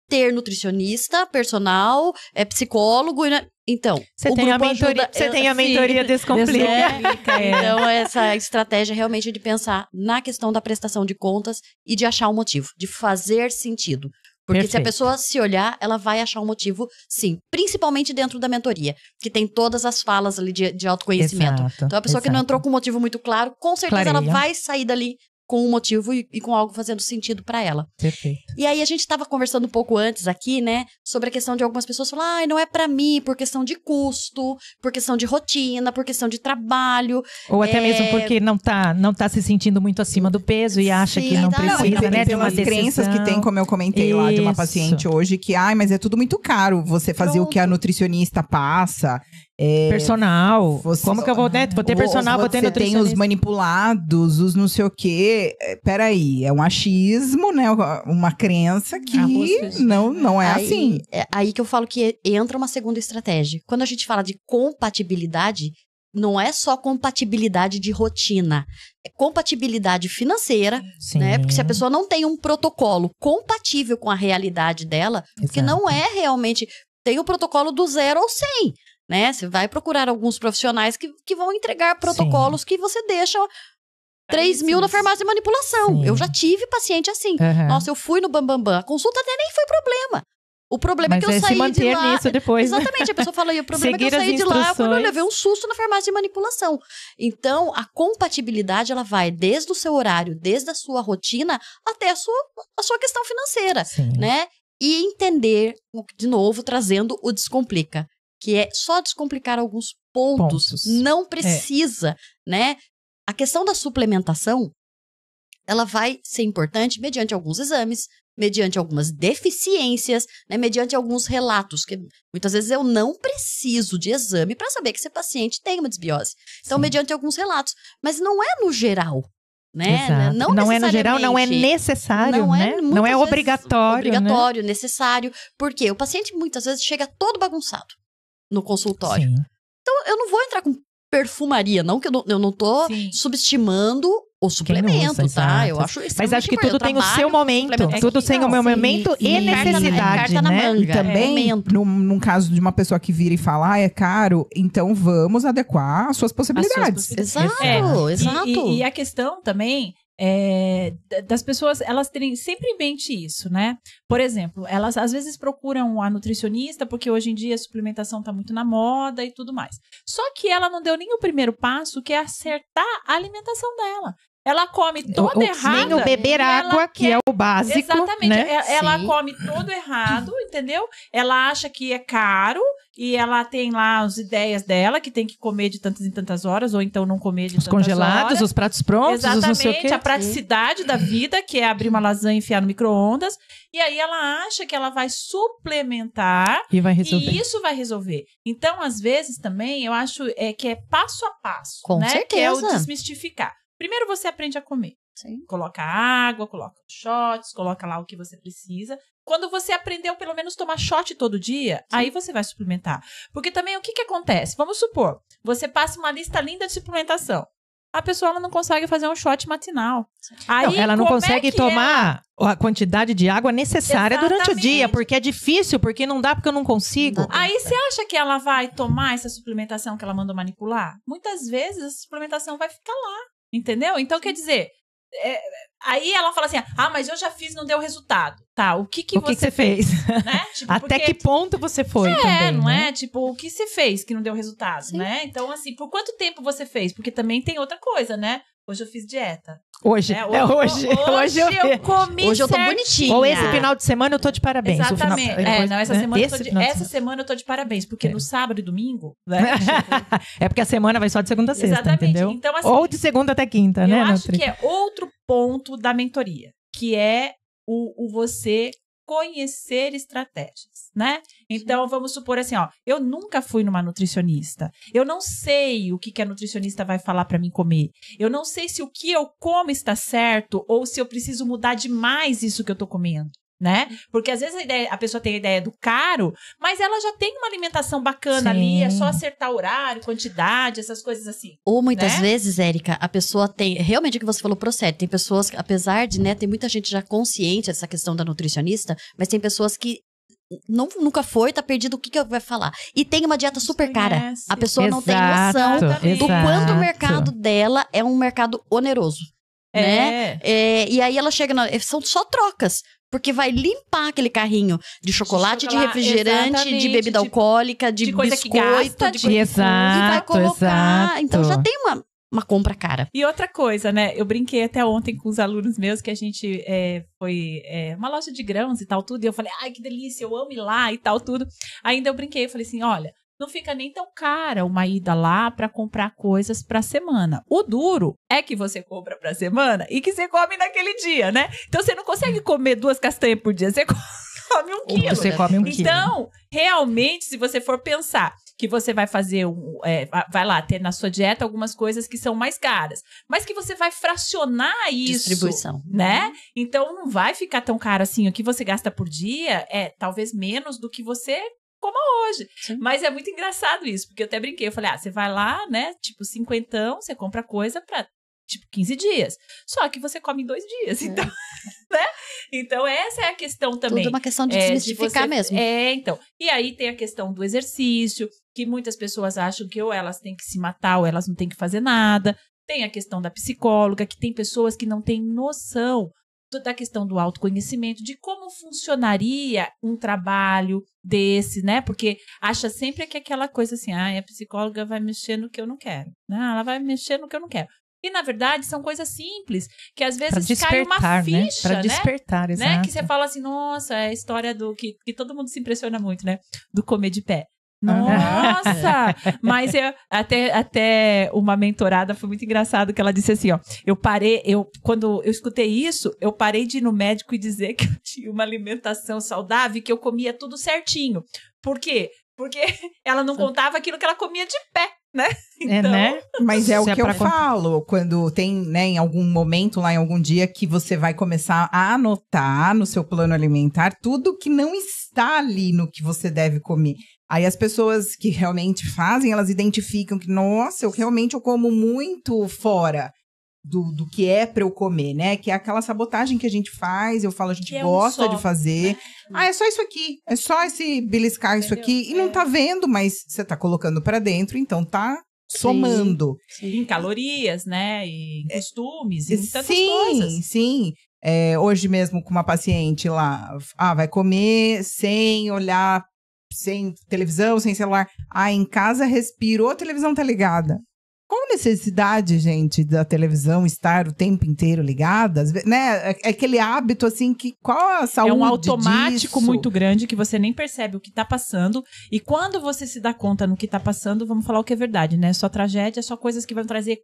ter nutricionista, personal, psicólogo, né? Então, Você o tem a grupo mentoria, ajuda- você tem a sim. mentoria Descomplica. Descomplica, Então, essa estratégia realmente é de pensar na questão da prestação de contas e de achar um motivo, de fazer sentido. Porque se a Perfeito. pessoa se olhar, ela vai achar um motivo, sim. Principalmente dentro da mentoria, que tem todas as falas ali de autoconhecimento. Exato, Então, a pessoa que não exato. entrou com um motivo muito claro, com certeza ela Clareia. vai sair dali com um motivo e com algo fazendo sentido para ela. Perfeito. E aí a gente estava conversando um pouco antes aqui, né, sobre a questão de algumas pessoas falar, não é para mim, por questão de custo, por questão de rotina, por questão de trabalho. Ou até mesmo porque não tá se sentindo muito acima do peso e acha Sim, que não tá. Não, precisa, e né, de uma pelas crenças que decisão. tem, como eu comentei lá de uma Isso. paciente hoje, que, mas é tudo muito caro você fazer o que a nutricionista passa. Personal. Você- Como que eu vou, né? Vou ter personal, vou ter Você tem os nutricionista. manipulados, os não sei o quê. Peraí, é um achismo, né? Uma crença que não é Aí- assim. É aí que eu falo que entra uma segunda estratégia. Quando a gente fala de compatibilidade, não é só compatibilidade de rotina, é compatibilidade financeira, Sim. né? Porque se a pessoa não tem um protocolo compatível com a realidade dela, porque Exato. não é realmente. Tem o protocolo do 0 ao 100, né? Você vai procurar alguns profissionais que vão entregar protocolos que você deixa 3 mil na farmácia de manipulação. Sim. Eu já tive paciente assim. Aham. Nossa, eu fui no Bambambam. A consulta até nem foi problema. O problema Mas é que eu se saí de manter lá. nisso depois, né? Exatamente, a pessoa fala, e o problema é que eu Seguir as saí de lá, eu falei, instruções. olha, eu levei um susto na farmácia de manipulação. Então, a compatibilidade, ela vai desde o seu horário, desde a sua rotina, até a sua questão financeira, Sim. né? E entender, de novo, trazendo o Descomplica, que é só descomplicar alguns pontos. Não precisa, né? A questão da suplementação, ela vai ser importante mediante alguns exames, mediante algumas deficiências, né, mediante alguns relatos, que muitas vezes eu não preciso de exame para saber que esse paciente tem uma desbiose. Então, Sim. mediante alguns relatos. Mas não é no geral, né? Exato. Não é no geral, não é necessário, né? Não é obrigatório, obrigatório, necessário. Porque o paciente muitas vezes chega todo bagunçado no consultório. Sim. Então, eu não vou entrar com perfumaria, não, que eu não tô Sim. subestimando o suplemento, usa, tá? exato. Eu acho Mas acho que tudo tem o seu momento. Tudo tem o meu momento e necessidade, carta na né? manga. E também, num caso de uma pessoa que vira e fala, é caro, então vamos adequar as suas possibilidades. Exato, exato. E a questão também das pessoas, elas terem sempre em mente isso, né? Por exemplo, elas às vezes procuram a nutricionista porque hoje em dia a suplementação tá muito na moda e tudo mais. Só que ela não deu nem o primeiro passo, que é acertar a alimentação dela. Ela come toda errada. Nem o beber água, que é o básico. Exatamente. Né? Ela Sim. come todo errado, entendeu? Ela acha que é caro e ela tem lá as ideias dela, que tem que comer de tantas em tantas horas, ou então não comer de Os tantas congelados, horas. os pratos prontos, os não sei o quê. Exatamente, a praticidade da vida, que é abrir uma lasanha e enfiar no micro-ondas. E aí ela acha que ela vai suplementar E vai resolver. e isso vai resolver. Então, às vezes, também, eu acho que é passo a passo. Com né? Que é o certeza. desmistificar. Primeiro você aprende a comer. Sim. Coloca água, coloca shots, coloca lá o que você precisa. Quando você aprendeu pelo menos tomar shot todo dia, aí você vai suplementar. Porque também o que acontece? Vamos supor, você passa uma lista linda de suplementação. A pessoa ela não consegue fazer um shot matinal. Aí, Não, ela não como consegue é que tomar a quantidade de água necessária durante o Exatamente. dia, porque é difícil, porque não dá, porque eu não consigo. Exatamente. Aí você acha que ela vai tomar essa suplementação que ela mandou manipular? Muitas vezes essa suplementação vai ficar lá, entendeu? Então, quer dizer, aí ela fala assim, mas eu já fiz e não deu resultado. Tá, o que você fez? Né? Tipo, Até que ponto você foi também, não né? é? Tipo, o que você fez que não deu resultado, Sim. né? Então, assim, por quanto tempo você fez? Porque também tem outra coisa, né? Hoje eu fiz dieta. Hoje, né? hoje eu comi Hoje eu tô certinho. bonitinha. Ou esse final de semana eu tô de parabéns. O final- Exatamente. depois, Não, essa né? semana, Esse final de essa semana eu tô de parabéns, porque no sábado e domingo, né? É porque a semana vai só de segunda a sexta, Exatamente. entendeu? Então, assim, Ou de segunda até quinta, né, eu acho Nutri? que é outro ponto da mentoria, que é o você conhecer estratégias, né? Então, vamos supor assim, eu nunca fui numa nutricionista. Eu não sei o que a nutricionista vai falar pra mim comer. Eu não sei se o que eu como está certo ou se eu preciso mudar demais isso que eu tô comendo, né? Porque às vezes a pessoa tem a ideia do caro, mas ela já tem uma alimentação bacana ali, é só acertar horário, quantidade, essas coisas assim. Ou muitas né? vezes, Érica, a pessoa tem... Realmente o que você falou procede. Tem pessoas, apesar de, né, tem muita gente já consciente dessa questão da nutricionista, mas tem pessoas que nunca foi, tá perdido o que vai falar. E tem uma dieta super cara. Conhece. A pessoa não tem Exato, noção do exato. quanto o mercado dela é um mercado oneroso. Né? E aí ela chega... São só trocas. Porque vai limpar aquele carrinho de chocolate, de refrigerante, exatamente, de bebida alcoólica, de coisa que biscoito, gasta, de coisa que Exato, e vai colocar. exato. Então já tem uma compra cara. E outra coisa, né? Eu brinquei até ontem com os alunos meus que a gente foi uma loja de grãos e tal, tudo. E eu falei, ai, que delícia, eu amo ir lá e tal, tudo. Ainda eu brinquei, eu falei assim, olha, não fica nem tão cara uma ida lá pra comprar coisas pra semana. O duro é que você compra pra semana e que você come naquele dia, né? Então você não consegue comer 2 castanhas por dia, você come 1 quilo. Você come 1 quilo. Então, realmente, se você for pensar que você vai fazer vai lá ter na sua dieta algumas coisas que são mais caras, mas que você vai fracionar isso, Distribuição. né? Então não vai ficar tão caro assim. O que você gasta por dia é talvez menos do que você coma hoje. Sim. Mas é muito engraçado isso, porque eu até brinquei, eu falei, você vai lá, né, tipo 50, você compra coisa pra tipo 15 dias. Só que você come em 2 dias, então, né? Então essa é a questão também. Tudo uma questão de desmistificar mesmo. Então. E aí tem a questão do exercício, que muitas pessoas acham que ou elas têm que se matar ou elas não têm que fazer nada. Tem a questão da psicóloga, que tem pessoas que não têm noção da questão do autoconhecimento, de como funcionaria um trabalho desse, né? Porque acha sempre que aquela coisa assim, a psicóloga vai mexer no que eu não quero. Ela vai mexer no que eu não quero. E, na verdade, são coisas simples, que às vezes cai uma ficha, Pra despertar, exato. né? Que você fala assim, nossa, é a história do... Que todo mundo se impressiona muito, né? Do comer de pé. Nossa! Mas até uma mentorada foi muito engraçado que ela disse assim, ó, quando eu escutei isso, eu parei de ir no médico e dizer que eu tinha uma alimentação saudável e que eu comia tudo certinho. Por quê? Porque ela não contava aquilo que ela comia de pé, né? Então, né? Mas é o Se que eu falo, quando tem, né, em algum momento lá, em algum dia, que você vai começar a anotar no seu plano alimentar tudo que não está ali no que você deve comer. Aí as pessoas que realmente fazem, elas identificam que, nossa, eu como muito fora do que é pra eu comer, né? Que é aquela sabotagem que a gente faz, eu falo, a gente gosta de fazer. Ah, é só isso aqui, é só esse beliscar isso aqui. E não tá vendo, mas você tá colocando pra dentro, então tá somando. Em calorias, né? E em costumes, em tantas coisas. Sim. Hoje mesmo com uma paciente lá, vai comer sem olhar, sem televisão, sem celular. Em casa respirou, a televisão tá ligada. Qual a necessidade, gente, da televisão estar o tempo inteiro ligada? Né? É aquele hábito, assim, que qual a saúde disso? É um automático disso? muito grande que você nem percebe o que tá passando. E quando você se dá conta no que tá passando, vamos falar o que é verdade, né? Só tragédia, só coisas que vão trazer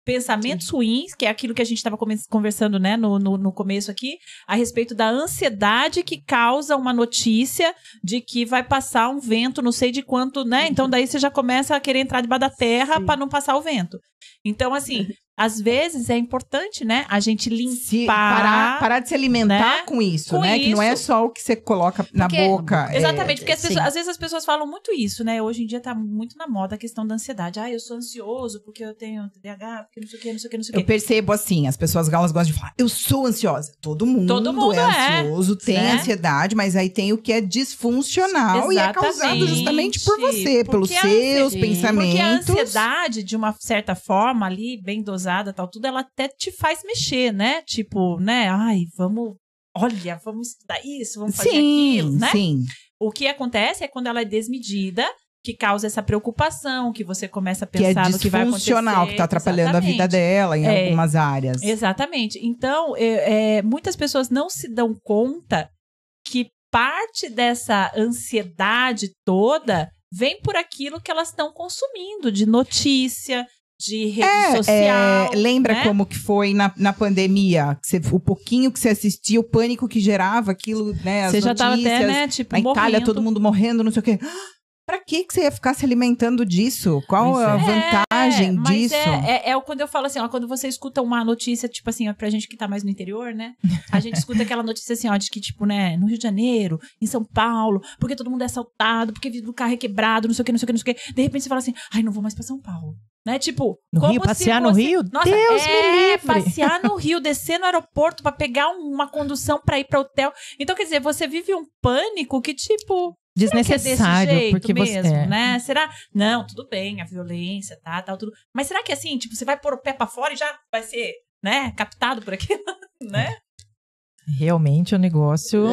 pensamentos ruins, que é aquilo que a gente estava conversando, né, no começo aqui, a respeito da ansiedade que causa uma notícia de que vai passar um vento, não sei de quanto, né? Então daí você já começa a querer entrar debaixo da terra para não passar o vento. Então, assim, às vezes é importante, né, a gente limpar... Parar de se alimentar, né, com isso, né? Que não é só o que você coloca na boca. Exatamente, porque às vezes as pessoas falam muito isso, né? Hoje em dia tá muito na moda a questão da ansiedade. Eu sou ansioso porque eu tenho TDAH, porque não sei o que. Eu percebo assim, as pessoas elas gostam de falar, eu sou ansiosa. Todo mundo é ansioso, tem ansiedade, mas aí tem o que é disfuncional. Exatamente. E é causado justamente por você, pelos seus pensamentos. Porque a ansiedade, de uma certa forma, ali, bem dosada, tal, tudo, ela até te faz mexer, né? Tipo, né? Vamos estudar isso, vamos fazer aquilo, né? Sim. O que acontece é quando ela é desmedida, que causa essa preocupação, que você começa a pensar no que vai acontecer. Que é disfuncional, que tá atrapalhando a vida dela em algumas áreas. Exatamente. Então, muitas pessoas não se dão conta que parte dessa ansiedade toda vem por aquilo que elas estão consumindo, de notícia, de rede social. Lembra, né? Como que foi na pandemia? O pouquinho que você assistia, o pânico que gerava aquilo, né? Você já tava até, né? Tipo, na Itália, todo mundo morrendo, não sei o quê. Pra que você ia ficar se alimentando disso? Qual a vantagem disso? Quando eu falo assim, quando você escuta uma notícia, tipo assim, pra gente que tá mais no interior, né? A gente escuta aquela notícia assim, de que, tipo, né, no Rio de Janeiro, em São Paulo, porque todo mundo é assaltado, porque o carro é quebrado, não sei o que. De repente você fala assim, não vou mais pra São Paulo. Né? Tipo, no Rio, passear no Rio? Nossa, Deus me livre! Passear no Rio, descer no aeroporto pra pegar uma condução pra ir pra hotel. Então, quer dizer, você vive um pânico que, tipo... desnecessário, será que é desse jeito porque mesmo, você né? Será? Não, tudo bem, a violência, tal, tudo. Mas será que assim, tipo, você vai pôr o pé pra fora e já vai ser, né, captado por aquilo, né? Realmente o negócio...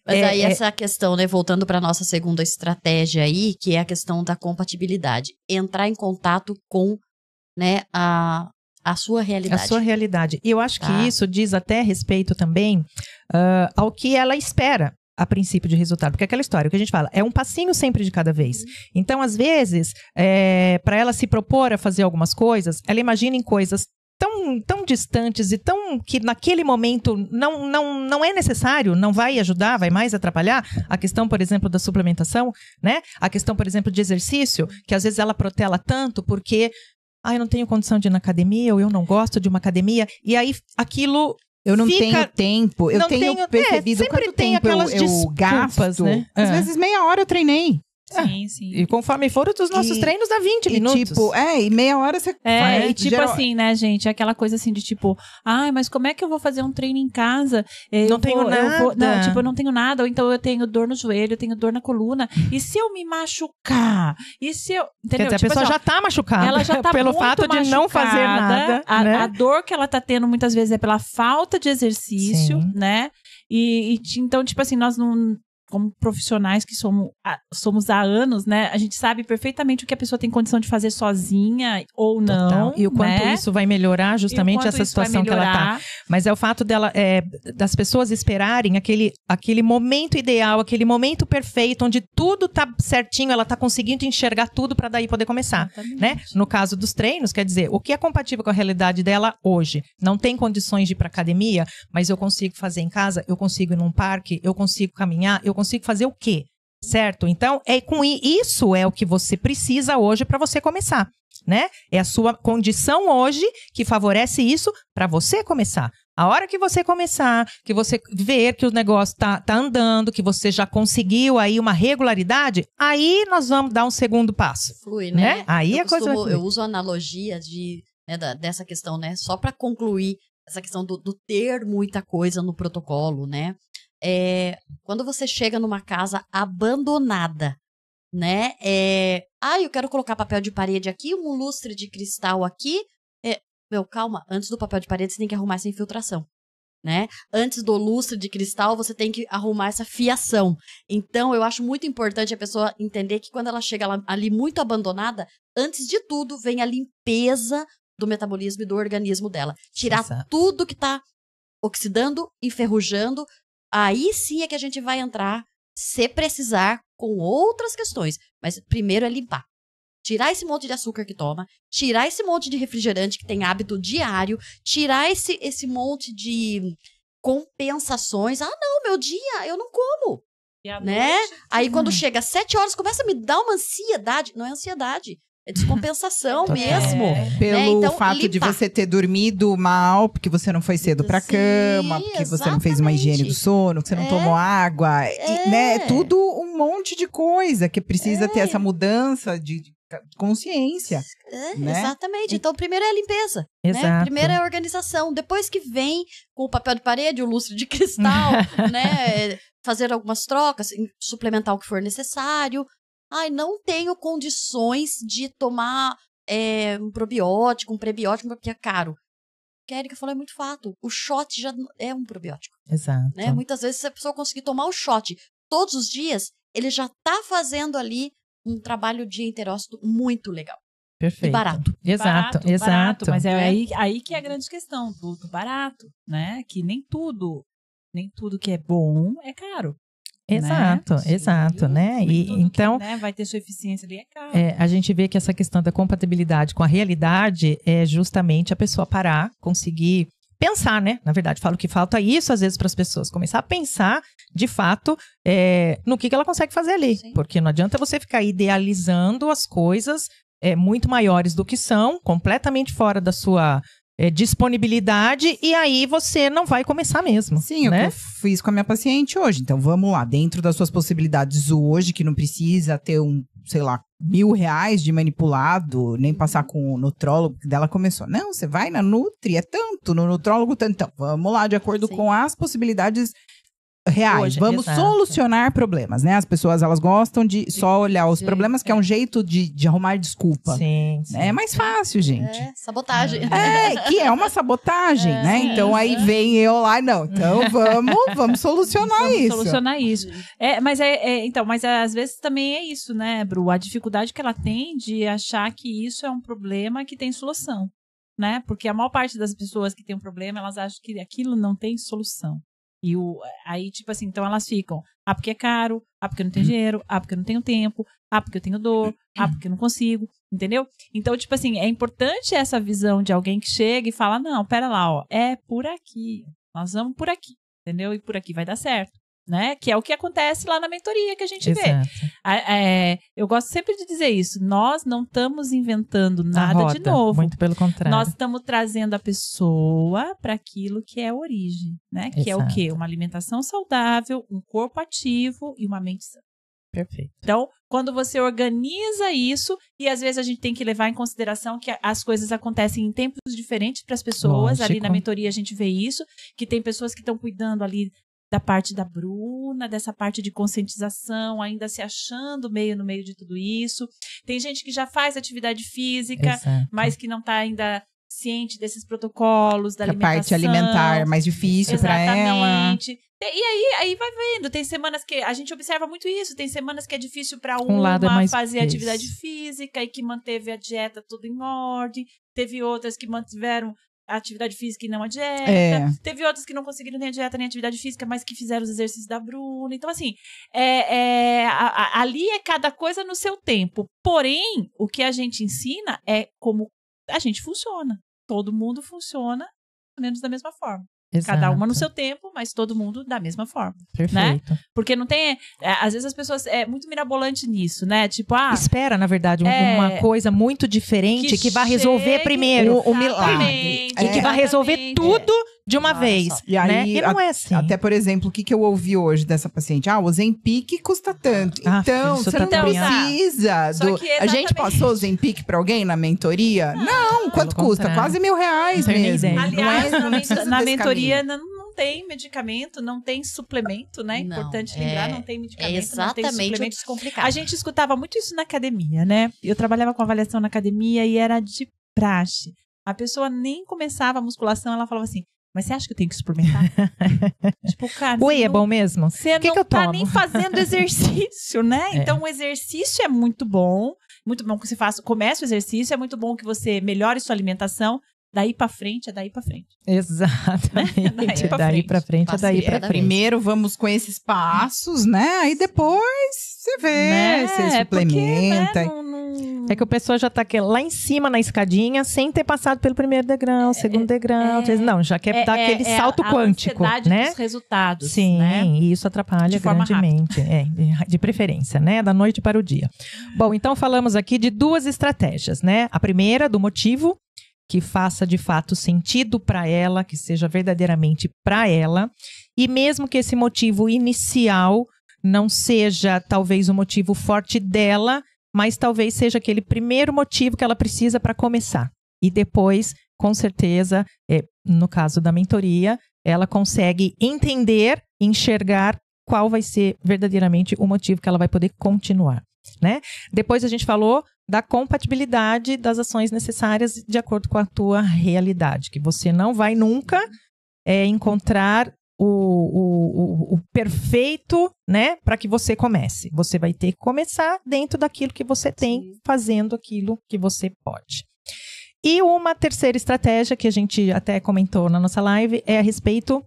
Mas aí essa questão, né, voltando para nossa segunda estratégia aí, que é a questão da compatibilidade. Entrar em contato com, né, a sua realidade. A sua realidade. E eu acho que isso diz até respeito também ao que ela espera a princípio de resultado. Porque aquela história, o que a gente fala, é um passinho sempre de cada vez. Então, às vezes, para ela se propor a fazer algumas coisas, ela imagina em coisas tão distantes e que naquele momento não é necessário, não vai ajudar, vai mais atrapalhar. A questão, por exemplo, da suplementação, né? A questão, por exemplo, de exercício, que às vezes ela protela tanto porque eu não tenho condição de ir na academia, ou eu não gosto de uma academia, e aí aquilo... Eu não tenho tempo, eu tenho percebido sempre quanto tem tempo aquelas eu gasto, né? Às vezes meia hora eu treinei. Sim. E conforme for, os nossos treinos dá 20 minutos. Tipo, e meia hora você faz. E tipo assim, né, gente? Aquela coisa assim de tipo, mas como é que eu vou fazer um treino em casa? Não tenho nada. Eu não tenho nada. Ou então eu tenho dor no joelho, eu tenho dor na coluna. E se eu me machucar? E se eu... Entendeu? Quer dizer, a pessoa já tá machucada. Ela já tá pelo fato de não fazer nada. Né? A dor que ela tá tendo muitas vezes é pela falta de exercício, né? E então, tipo assim, nós não... como profissionais que somos há anos, né? A gente sabe perfeitamente o que a pessoa tem condição de fazer sozinha ou não. Total. E o quanto né? isso vai melhorar justamente essa situação que ela tá. Mas é o fato das pessoas esperarem aquele momento ideal, aquele momento perfeito, onde tudo tá certinho, ela tá conseguindo enxergar tudo para daí poder começar, né? No caso dos treinos, quer dizer, o que é compatível com a realidade dela hoje? Não tem condições de ir para academia, mas eu consigo fazer em casa, eu consigo ir num parque, eu consigo caminhar, eu consigo fazer o quê? Certo? Então, isso é o que você precisa hoje para você começar, né? É a sua condição hoje que favorece isso para você começar. A hora que você começar, que você ver que o negócio tá andando, que você já conseguiu aí uma regularidade, aí nós vamos dar um segundo passo. Flui, né? Aí eu uso a analogia dessa questão, né? Só para concluir essa questão do ter muita coisa no protocolo, né? Quando você chega numa casa abandonada, né? Eu quero colocar papel de parede aqui, um lustre de cristal aqui. Calma, antes do papel de parede você tem que arrumar essa infiltração, né? Antes do lustre de cristal você tem que arrumar essa fiação. Então eu acho muito importante a pessoa entender que quando ela chega ali muito abandonada, antes de tudo vem a limpeza do metabolismo e do organismo dela. Tirar tudo que tá oxidando, enferrujando. Aí sim é que a gente vai entrar, se precisar, com outras questões. Mas primeiro é limpar. Tirar esse monte de açúcar que toma, tirar esse monte de refrigerante que tem hábito diário, tirar esse monte de compensações. Não, meu dia, eu não como. Né? Aí quando chega às 7 horas, começa a me dar uma ansiedade. Não é ansiedade. É descompensação mesmo. Pelo então, fato de você ter dormido mal, porque você não foi cedo pra cama, porque você não fez uma higiene do sono, que você não tomou água, né? Tudo um monte de coisa que precisa ter essa mudança de consciência. Né? Exatamente. Então, primeiro é a limpeza. Exato. Né? Primeiro é a organização. Depois que vem com o papel de parede, o lustre de cristal, né? Fazer algumas trocas, suplementar o que for necessário. Não tenho condições de tomar um probiótico, um prebiótico, porque é caro. O que a Erika falou é muito fato. O shot já é um probiótico. Exato. Né? Muitas vezes, se a pessoa conseguir tomar o shot todos os dias, ele já está fazendo ali um trabalho de enterócito muito legal. Perfeito. E barato. Exato. Barato, mas aí que é a grande questão do barato, né? Que nem tudo que é bom é caro. Exato, né? E então, né, vai ter sua eficiência ali, é caro. A gente vê que essa questão da compatibilidade com a realidade é justamente a pessoa parar, conseguir pensar, né? Na verdade, falo que falta isso às vezes para as pessoas, começar a pensar, de fato, no que ela consegue fazer ali. Sim. Porque não adianta você ficar idealizando as coisas muito maiores do que são, completamente fora da sua disponibilidade, e aí você não vai começar mesmo. Sim, né? O que eu fiz com a minha paciente hoje. Então, vamos lá, dentro das suas possibilidades hoje, que não precisa ter R$1.000 de manipulado, nem passar com o nutrólogo, que dela começou. Não, você vai na Nutri, é tanto, no nutrólogo tanto. Então, vamos lá, de acordo com as possibilidades reais. Hoje, vamos solucionar problemas, né? As pessoas, elas gostam de só olhar os problemas, que é um jeito de arrumar desculpa. Sim. É mais fácil, gente. Sabotagem. Que é uma sabotagem, né? Então, aí vem eu lá, não. Então, vamos solucionar isso. Vamos solucionar isso. Mas às vezes também é isso, né, Bru? A dificuldade que ela tem de achar que isso é um problema que tem solução, né? Porque a maior parte das pessoas que tem um problema, elas acham que aquilo não tem solução. E aí, tipo assim, então elas ficam, porque é caro, porque eu não tenho dinheiro, porque eu não tenho tempo, porque eu tenho dor, porque eu não consigo, entendeu? Então, tipo assim, é importante essa visão de alguém que chega e fala, não, pera lá, é por aqui, nós vamos por aqui, entendeu? E por aqui vai dar certo, né? Que é o que acontece lá na mentoria que a gente vê. Eu gosto sempre de dizer isso, nós não estamos inventando nada de novo. Muito pelo contrário. Nós estamos trazendo a pessoa para aquilo que é a origem, né? Que é o quê? Uma alimentação saudável, um corpo ativo e uma mente sã. Perfeito. Então, quando você organiza isso, e às vezes a gente tem que levar em consideração que as coisas acontecem em tempos diferentes para as pessoas. Lógico. Ali na mentoria a gente vê isso, que tem pessoas que estão cuidando ali da parte da Bruna, dessa parte de conscientização, ainda se achando no meio de tudo isso. Tem gente que já faz atividade física, mas que não está ainda ciente desses protocolos da A alimentação. parte alimentar é mais difícil para ela. Exatamente. E aí vai vendo, tem semanas que a gente observa muito isso, tem semanas que é difícil para Um lado é mais fazer isso. atividade física e que manteve a dieta tudo em ordem, teve outras que mantiveram a atividade física e não a dieta, teve outras que não conseguiram nem a dieta nem a atividade física, mas que fizeram os exercícios da Bruna. Então, assim, ali é cada coisa no seu tempo. Porém, o que a gente ensina é como a gente funciona. Todo mundo funciona menos da mesma forma. Exato. Cada uma no seu tempo, mas todo mundo da mesma forma. Perfeito. Porque não tem... às vezes as pessoas... É muito mirabolante nisso, né? Tipo, espera, na verdade, uma coisa muito diferente que vai resolver primeiro. o milagre. E que vai resolver tudo de uma vez. E aí, né? E não é assim. Até, por exemplo, o que eu ouvi hoje dessa paciente? O Ozempic custa tanto. Então, isso você tá não precisa Só que A gente passou Ozempic pra alguém na mentoria? Não, quanto pelo custa? contrário. Quase R$1.000 mesmo. ideia. Aliás, não precisa na desse mentoria não tem medicamento, não tem suplemento, né? Não, Importante lembrar, não tem medicamento, não tem exatamente suplemento. descomplicado. A gente escutava muito isso na academia, né? Eu trabalhava com avaliação na academia e era de praxe. A pessoa nem começava a musculação, ela falava assim, mas você acha que eu tenho que suplementar? Tipo, cara... Whey é bom mesmo? Você que não eu tá tomo? nem fazendo exercício, né? Então, o exercício é muito bom que você faça, comece o exercício, é muito bom que você melhore sua alimentação, daí pra frente, é daí pra frente. Exatamente. Daí pra frente, é daí pra frente. Primeiro vamos com esses passos, né? Aí depois você vê, Né? você suplementa. Porque, né, É que o pessoal já tá lá em cima na escadinha, sem ter passado pelo primeiro degrau, segundo degrau. Não, já quer dar aquele salto quântico, a né? dos resultados, Sim, né? e isso atrapalha De forma grandemente. De preferência, né? Da noite para o dia. Bom, então falamos aqui de 2 estratégias, né? A primeira, do motivo, que faça de fato sentido para ela, que seja verdadeiramente para ela. E mesmo que esse motivo inicial não seja talvez o motivo forte dela, mas talvez seja aquele primeiro motivo que ela precisa para começar. E depois, com certeza, no caso da mentoria, ela consegue entender, enxergar qual vai ser verdadeiramente o motivo que ela vai poder continuar, né? Depois a gente falou da compatibilidade das ações necessárias de acordo com a tua realidade, que você não vai nunca encontrar o perfeito, né, para que você comece. Você vai ter que começar dentro daquilo que você tem, fazendo aquilo que você pode. E uma terceira estratégia que a gente até comentou na nossa live é a respeito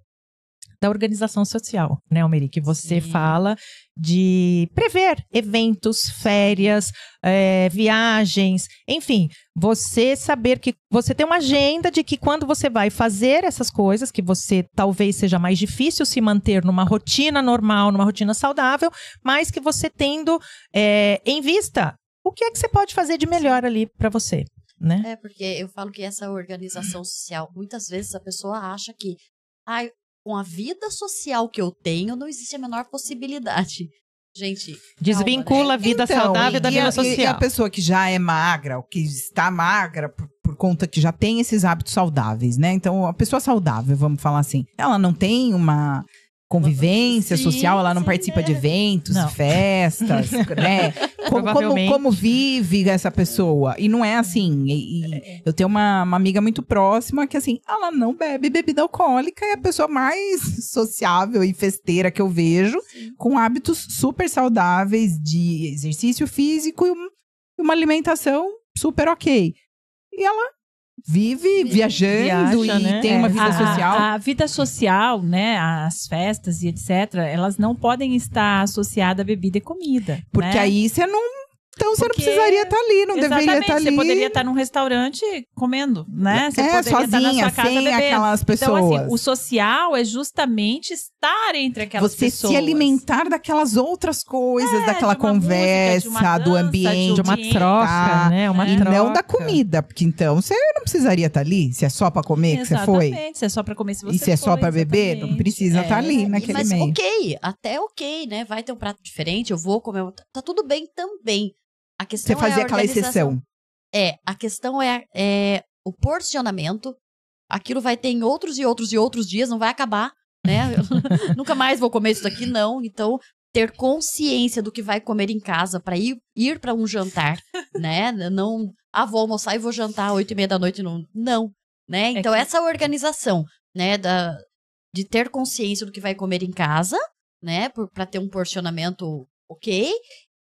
da organização social, né, Almeri? Que você fala de prever eventos, férias, viagens, enfim, você saber que você tem uma agenda de que quando você vai fazer essas coisas, que você talvez seja mais difícil se manter numa rotina normal, numa rotina saudável, mas que você tendo em vista o que é que você pode fazer de melhor ali para você, né? Porque eu falo que essa organização social, muitas vezes a pessoa acha que com a vida social que eu tenho, não existe a menor possibilidade. Gente, desvincula a vida saudável da vida social. E a pessoa que já é magra, ou que está magra por conta que já tem esses hábitos saudáveis, né? Então, a pessoa saudável, vamos falar assim, ela não tem uma convivência social, ela não participa de eventos, festas, né? Como vive essa pessoa? E não é assim. Eu tenho uma amiga muito próxima que, assim, ela não bebe bebida alcoólica, é a pessoa mais sociável e festeira que eu vejo, com hábitos super saudáveis de exercício físico e uma alimentação super ok. E ela vive viajando e tem uma vida social. A vida social, né, as festas e etc., elas não podem estar associadas a bebida e comida. Porque aí você não... Então você não precisaria estar ali, não deveria estar ali. Você poderia estar num restaurante comendo, né? Você poderia sozinha, estar na sua casa sem bebendo. aquelas pessoas. Então, assim, o social é justamente estar entre aquelas pessoas. Você se alimentar daquelas outras coisas, daquela conversa, música, do ambiente. De uma troca, né? Uma e troca. não da comida, porque então você não precisaria estar ali. Se é só pra comer que você foi. Exatamente, se é só pra comer, se você E se é só pra beber, não precisa estar ali naquele mas meio. até ok, né? Vai ter um prato diferente, eu vou comer. Tá tudo bem também. A questão Você fazia aquela exceção. A questão é o porcionamento. Aquilo vai ter em outros e outros e outros dias, não vai acabar, né? Nunca mais vou comer isso daqui, não. Então, ter consciência do que vai comer em casa para ir para um jantar, né? Não, vou almoçar e vou jantar às 8h30 da noite, não, né? Então essa organização, né, de ter consciência do que vai comer em casa, né, para ter um porcionamento ok,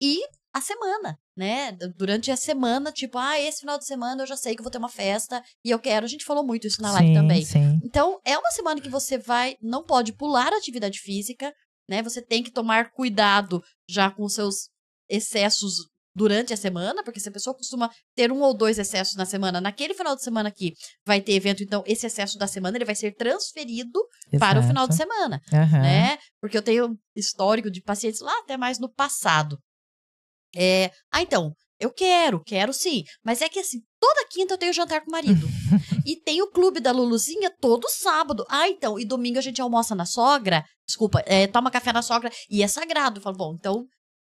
e a semana, né? Durante a semana, tipo, esse final de semana eu já sei que eu vou ter uma festa e eu quero. A gente falou muito isso na live também. Sim. Então, é uma semana que você não pode pular a atividade física, né? Você tem que tomar cuidado já com os seus excessos durante a semana, porque se a pessoa costuma ter 1 ou 2 excessos na semana, naquele final de semana aqui vai ter evento, então esse excesso da semana ele vai ser transferido para o final de semana, né? Porque eu tenho histórico de pacientes lá até mais no passado. Então, eu quero sim, mas é que assim, toda quinta eu tenho jantar com o marido. E tem o clube da Luluzinha todo sábado. Então, e domingo a gente almoça na sogra, toma café na sogra, e é sagrado. Eu falo, bom, então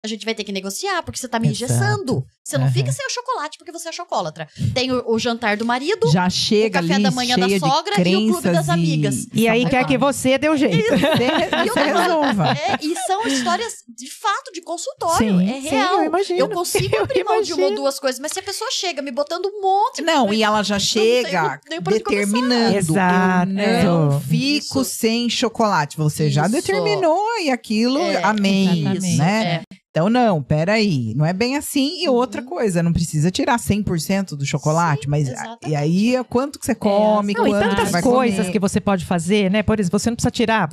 a gente vai ter que negociar, porque você tá me engessando. Você não fica sem o chocolate, porque você é chocolatra. Tem o jantar do marido, já chega o café da manhã da sogra e o clube das amigas. E aí quer que você dê um jeito. Você resolva. E são histórias de fato, de consultório. Sim, é real. eu imagino. Eu consigo abrir mão de 1 ou 2 coisas, mas se a pessoa chega me botando um monte... Não, e ela já chega determinando. Exato. Eu não fico sem chocolate. Você já determinou e aquilo, amém, né? Então, não, peraí, não é bem assim. E outra coisa, não precisa tirar 100% do chocolate, mas e aí, quanto que você come, e tantas coisas que você pode fazer, né? Por exemplo, você não precisa tirar,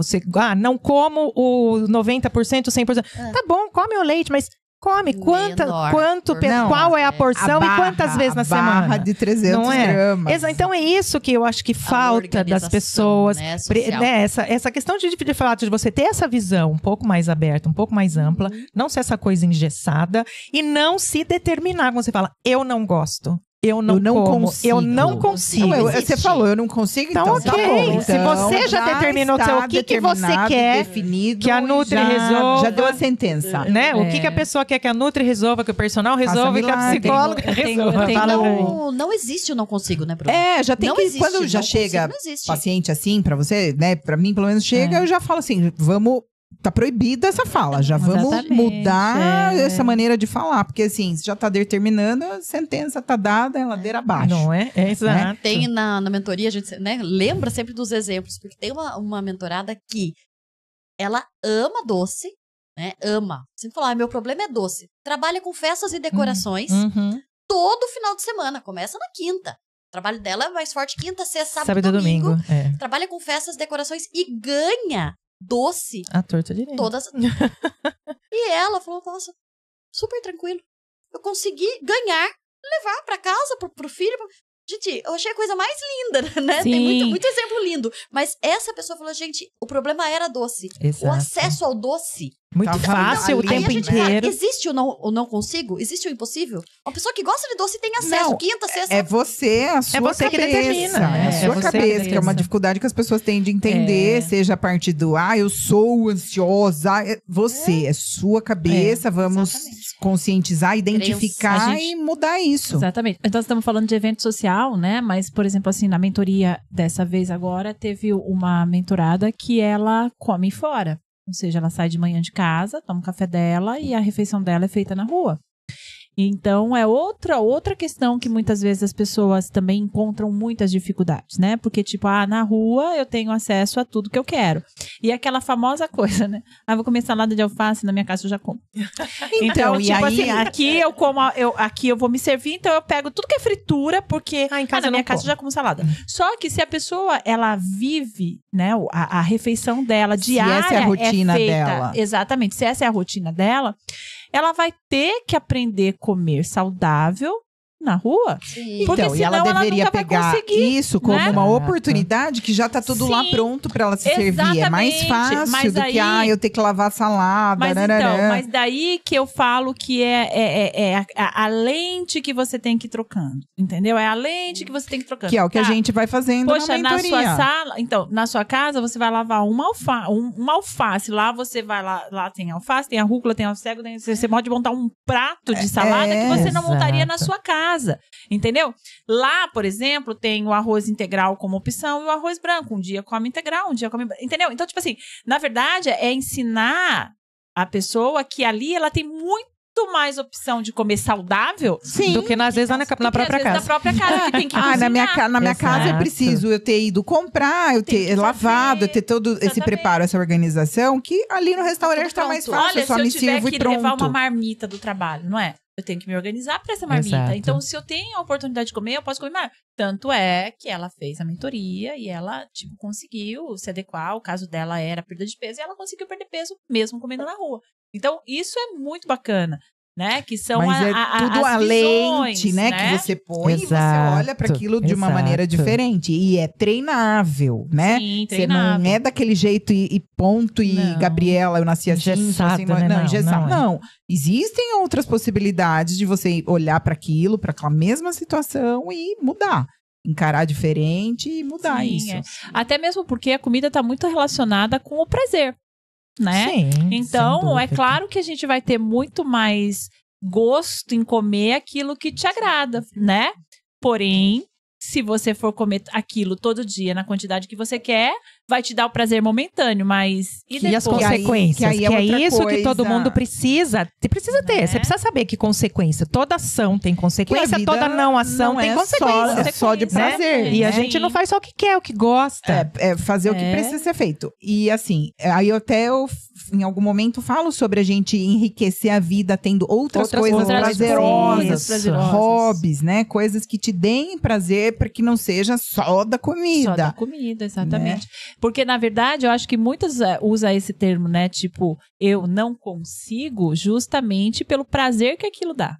não como o 90%, 100%. Tá bom, come o leite, mas come qual é a porção e quantas vezes na semana? Barra de 300 gramas. Então é isso que eu acho que falta das pessoas, né, essa questão de fato de você ter essa visão um pouco mais aberta, um pouco mais ampla, não ser essa coisa engessada e não se determinar quando você fala, eu não gosto. Eu não consigo. Você falou, eu não consigo, então ok. Tá bom. Então, se você já determinou o que você quer, definido, que a Nutri resolva. Já deu a sentença. Né? O que a pessoa quer que a Nutri resolva, que o personal resolva e que a psicóloga resolva. Não existe o não consigo, né, Bruno? Já tem que, quando já chega paciente assim pra você, né, pra mim pelo menos chega, eu já falo assim, vamos... Tá proibida essa fala, já vamos mudar essa maneira de falar, porque assim, já tá determinando, a sentença tá dada, é ladeira abaixo. Não é? Exato. Né? Tem na mentoria, a gente, né, lembra sempre dos exemplos, porque tem uma mentorada que ela ama doce, né, ama. Sempre fala, meu problema é doce. Trabalha com festas e decorações todo final de semana, começa na quinta. O trabalho dela é mais forte quinta, sexta, sábado e domingo. Trabalha com festas, decorações e ganha doce. A torta direita. Todas. E ela falou, nossa, super tranquilo. Eu consegui ganhar, levar pra casa, pro filho. Gente, eu achei a coisa mais linda, né? Sim. Tem muito exemplo lindo. Mas essa pessoa falou, gente, o problema era doce. Exato. O acesso ao doce. Muito fácil o tempo inteiro. Existe o não consigo? Existe o impossível? Uma pessoa que gosta de doce tem acesso quinta, sexta. É você, a sua cabeça. Que determina. É a sua cabeça, que é uma dificuldade que as pessoas têm de entender, seja a parte do, eu sou ansiosa. É sua cabeça, vamos conscientizar, identificar e mudar isso. Exatamente. Então, estamos falando de evento social, né? Mas, por exemplo, assim, na mentoria dessa vez agora, teve uma mentorada que ela come fora. Ou seja, ela sai de manhã de casa, toma o café dela e a refeição dela é feita na rua. Então, é outra questão que muitas vezes as pessoas também encontram muitas dificuldades, né? Porque, tipo, na rua eu tenho acesso a tudo que eu quero. E aquela famosa coisa, né? Vou comer salada de alface, na minha casa eu já como. Então, tipo assim, aqui eu como, aqui eu vou me servir, então eu pego tudo que é fritura, porque na minha casa eu já como salada. Só que se a pessoa, ela vive, né, a refeição dela diária, se essa é a rotina dela. Exatamente, se essa é a rotina dela, ela vai ter que aprender a comer saudável na rua. Sim. Porque então, e ela deveria pegar isso como uma oportunidade que já tá tudo lá pronto pra ela se servir. É mais fácil do que eu ter que lavar a salada. Mas daí que eu falo que é a lente que você tem que ir trocando. Entendeu? É a lente que você tem que ir trocando. Que é o que a gente vai fazendo na mentoria. Na sua sala, então, na sua casa, você vai lavar uma alface. Lá você vai lá tem alface, tem a rúcula, tem alcego, você pode montar um prato de salada que você não montaria na sua casa. Entendeu? Lá, por exemplo, tem o arroz integral como opção e o arroz branco. Um dia come integral, um dia come... Entendeu? Então, tipo assim, na verdade, é ensinar a pessoa que ali ela tem muito mais opção de comer saudável do que às vezes na própria casa. Na própria casa que tem que cozinhar. Na minha casa é preciso eu ter ido comprar, eu ter lavado, eu ter todo esse preparo, essa organização, que ali no restaurante tá mais fácil. Olha, eu só me sirvo e pronto. Se eu tiver que levar uma marmita do trabalho, não é? Eu tenho que me organizar para essa marmita. Exato. Então, se eu tenho a oportunidade de comer, eu posso comer mais. Tanto é que ela fez a mentoria e ela, tipo, conseguiu se adequar. O caso dela era perda de peso e ela conseguiu perder peso mesmo comendo na rua. Então, isso é muito bacana, né? Que são Mas tudo as a visões, lente, né? Que você põe e você olha para aquilo de uma maneira diferente. E é treinável, né? Sim, você não é daquele jeito e ponto e Não. Gabriela, eu nasci assim. Engessado, Não, né? engessado. Não é. Não. Existem outras possibilidades de você olhar para aquilo, para aquela mesma situação e mudar. Encarar diferente e mudar Sim, isso. é. Até mesmo porque a comida está muito relacionada com o prazer, né? Sim, Então, sem dúvida. é claro que a gente vai ter muito mais gosto em comer aquilo que te agrada, né? Porém, se você for comer aquilo todo dia na quantidade que você quer, vai te dar o prazer momentâneo, mas E depois? as consequências, Que aí é que é outra isso que todo coisa. mundo precisa. Você precisa ter, Né? você precisa saber que consequência. Toda ação tem consequência, Que a vida toda não ação tem é consequência. só de Né? prazer. E a né? gente não faz só o que quer, o que gosta. É fazer o que É. precisa ser feito. E assim, aí eu em algum momento falo sobre a gente enriquecer a vida tendo outras coisas prazerosas, prazerosas. hobbies, né? Coisas que te deem prazer para que não seja só da comida. Só da comida, exatamente. Porque, na verdade, eu acho que muitas usam esse termo, né? Tipo, eu não consigo justamente pelo prazer que aquilo dá.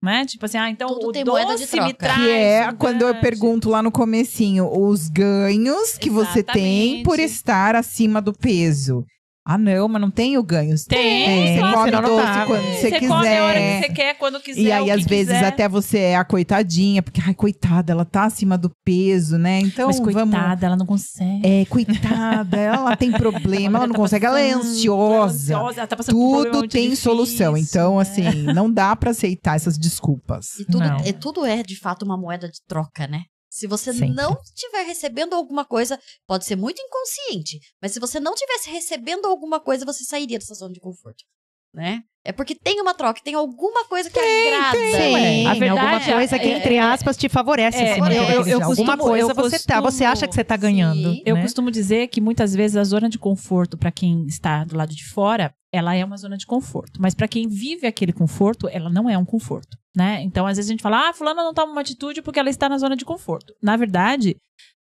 Né? Tipo assim, então Tudo o tem moeda de doce troca. me traz Que é um quando eu grande- pergunto lá no comecinho, os ganhos que você tem por Exatamente. estar acima do peso. Ah, não, mas não tenho ganhos. Tem, Você claro, come senão não doce tá. quando você quiser. come a hora que você quer, quando quiser. E aí, o que às vezes, quiser. até você é a coitadinha, porque, ai, coitada, ela tá acima do peso, né? Então, Mas vamos. coitada, ela não consegue. É, coitada, ela tem problema, ela não consegue, ela é ansiosa. Ela tá passando por um problema Tudo muito tem difícil, solução. Então, né? assim, não dá pra aceitar essas desculpas. E tudo Não. tudo é, de fato, uma moeda de troca, né? Se você Sempre. não estiver recebendo alguma coisa, pode ser muito inconsciente, mas se você não estivesse recebendo alguma coisa, você sairia dessa zona de conforto, né? É porque tem uma troca, tem alguma coisa que agrada. Sim, A verdade alguma coisa que, entre aspas, te favorece. é, assim, naquele eu dia. Alguma costumo- coisa eu você acha que você tá ganhando. Sim. Eu né? costumo dizer que muitas vezes a zona de conforto, para quem está do lado de fora, ela é uma zona de conforto. Mas para quem vive aquele conforto, ela não é um conforto, né? Então, às vezes a gente fala, fulana não toma uma atitude porque ela está na zona de conforto. Na verdade,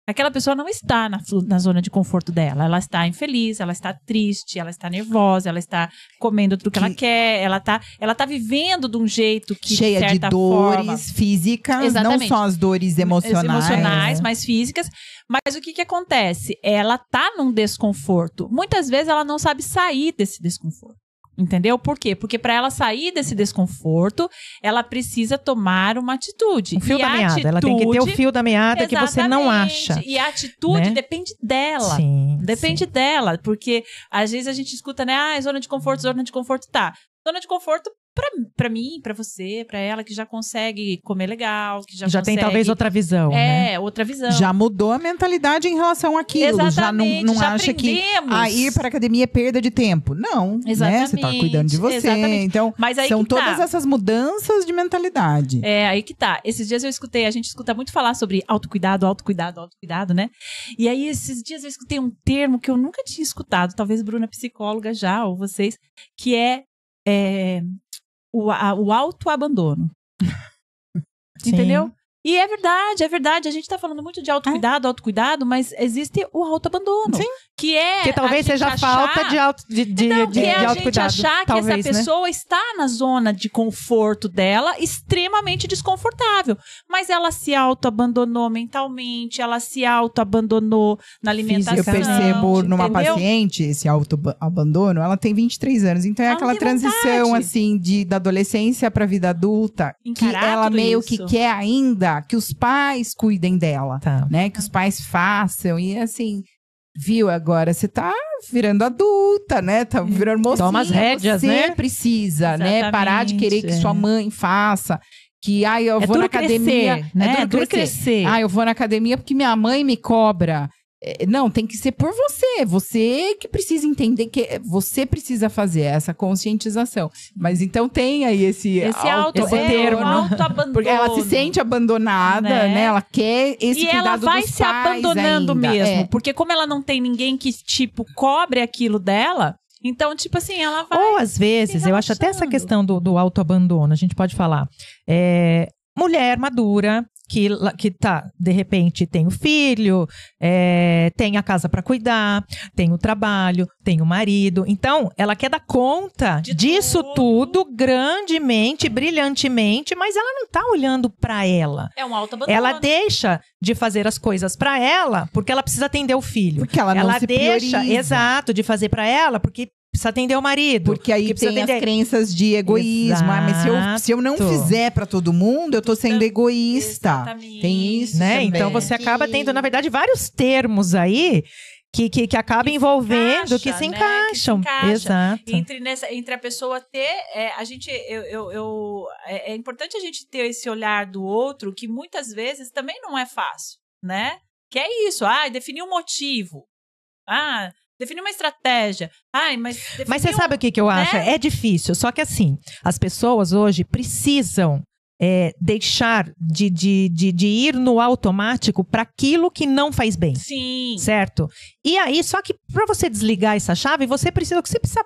aquela pessoa não está na zona de conforto dela. Ela está infeliz, ela está triste, ela está nervosa, ela está comendo tudo que ela quer, ela tá vivendo de um jeito que, Cheia de de certa dores forma, físicas, Exatamente. não só as dores emocionais. mais físicas. Mas o que acontece? Ela tá num desconforto. Muitas vezes ela não sabe sair desse desconforto. Entendeu? Por quê? Porque para ela sair desse desconforto, ela precisa tomar uma atitude. O fio E da a meada. Ela tem que ter o fio da meada que você não Exatamente. acha. E a atitude né? depende dela. Sim, Depende sim. dela, porque às vezes a gente escuta, né? Zona de conforto, tá. Zona de conforto pra mim, pra você, pra ela, que já consegue comer legal, que já tem consegue... talvez outra visão, né? outra visão. Já mudou a mentalidade em relação àquilo. Exatamente, Já não já acha que aprendemos. ir para academia é perda de tempo. Não, né? Você tá Exatamente, cuidando de você. exatamente. Então, Mas aí são que tá. todas essas mudanças de mentalidade. É, aí que tá. Esses dias a gente escuta muito falar sobre autocuidado, né? E aí, esses dias eu escutei um termo que eu nunca tinha escutado, talvez Bruna psicóloga já, ou vocês, que é o autoabandono. Sim. Entendeu? E é verdade. A gente tá falando muito de autocuidado, mas existe o autoabandono. Sim. Que é. Que talvez a gente seja falta de que é a gente autocuidado. achar talvez, que essa pessoa está na zona de conforto dela, extremamente desconfortável. Mas ela se autoabandonou mentalmente, ela se autoabandonou na alimentação. Eu percebo numa entendeu? paciente esse autoabandono, ela tem 23 anos, então é Ela aquela não tem transição vontade. assim da adolescência pra vida adulta, que Encarar ela tudo meio isso. que quer ainda que os pais cuidem dela, Tá. né? Que os pais façam e assim, viu, agora você tá virando adulta, né? Tá virando mocinha. Toma as rédeas, você né? precisa, né? Parar de querer que Exatamente, sua mãe faça. Que, eu vou na academia. crescer, né? É duro crescer. Eu vou na academia porque minha mãe me cobra. Não, tem que ser por você. Você que precisa entender que você precisa fazer essa conscientização. Mas então tem aí esse autoabandono. Porque ela se sente abandonada, né? Ela quer esse cuidado dos pais. E ela vai se abandonando ainda. mesmo. Porque como ela não tem ninguém que, tipo, cobre aquilo dela, então, tipo assim, ela vai... Ou às vezes, eu acho até essa questão do autoabandono, a gente pode falar. Mulher madura, que tá, de repente, tem o filho, tem a casa para cuidar, tem o trabalho, tem o marido. Então, ela quer dar conta disso tudo grandemente, brilhantemente, mas ela não tá olhando para ela. É um autoabandono. Ela deixa de fazer as coisas para ela porque ela precisa atender o filho. Porque ela não se prioriza. Exato, de fazer para ela porque precisa atender o marido. Porque aí tem as crenças de egoísmo. Mas se eu não fizer pra todo mundo, eu tô sendo egoísta. Exatamente. Tem isso, né? também. Então você acaba tendo, na verdade, vários termos aí que acabam envolvendo, que se encaixam. Exato. Entre a pessoa ter... é importante a gente ter esse olhar do outro, que muitas vezes também não é fácil, né? Que é isso. Definir um motivo. Definir uma estratégia. Mas você sabe o que eu acho? Né? É difícil. Só que assim, as pessoas hoje precisam deixar de ir no automático para aquilo que não faz bem. Sim. Certo? E aí, só que para você desligar essa chave, você precisa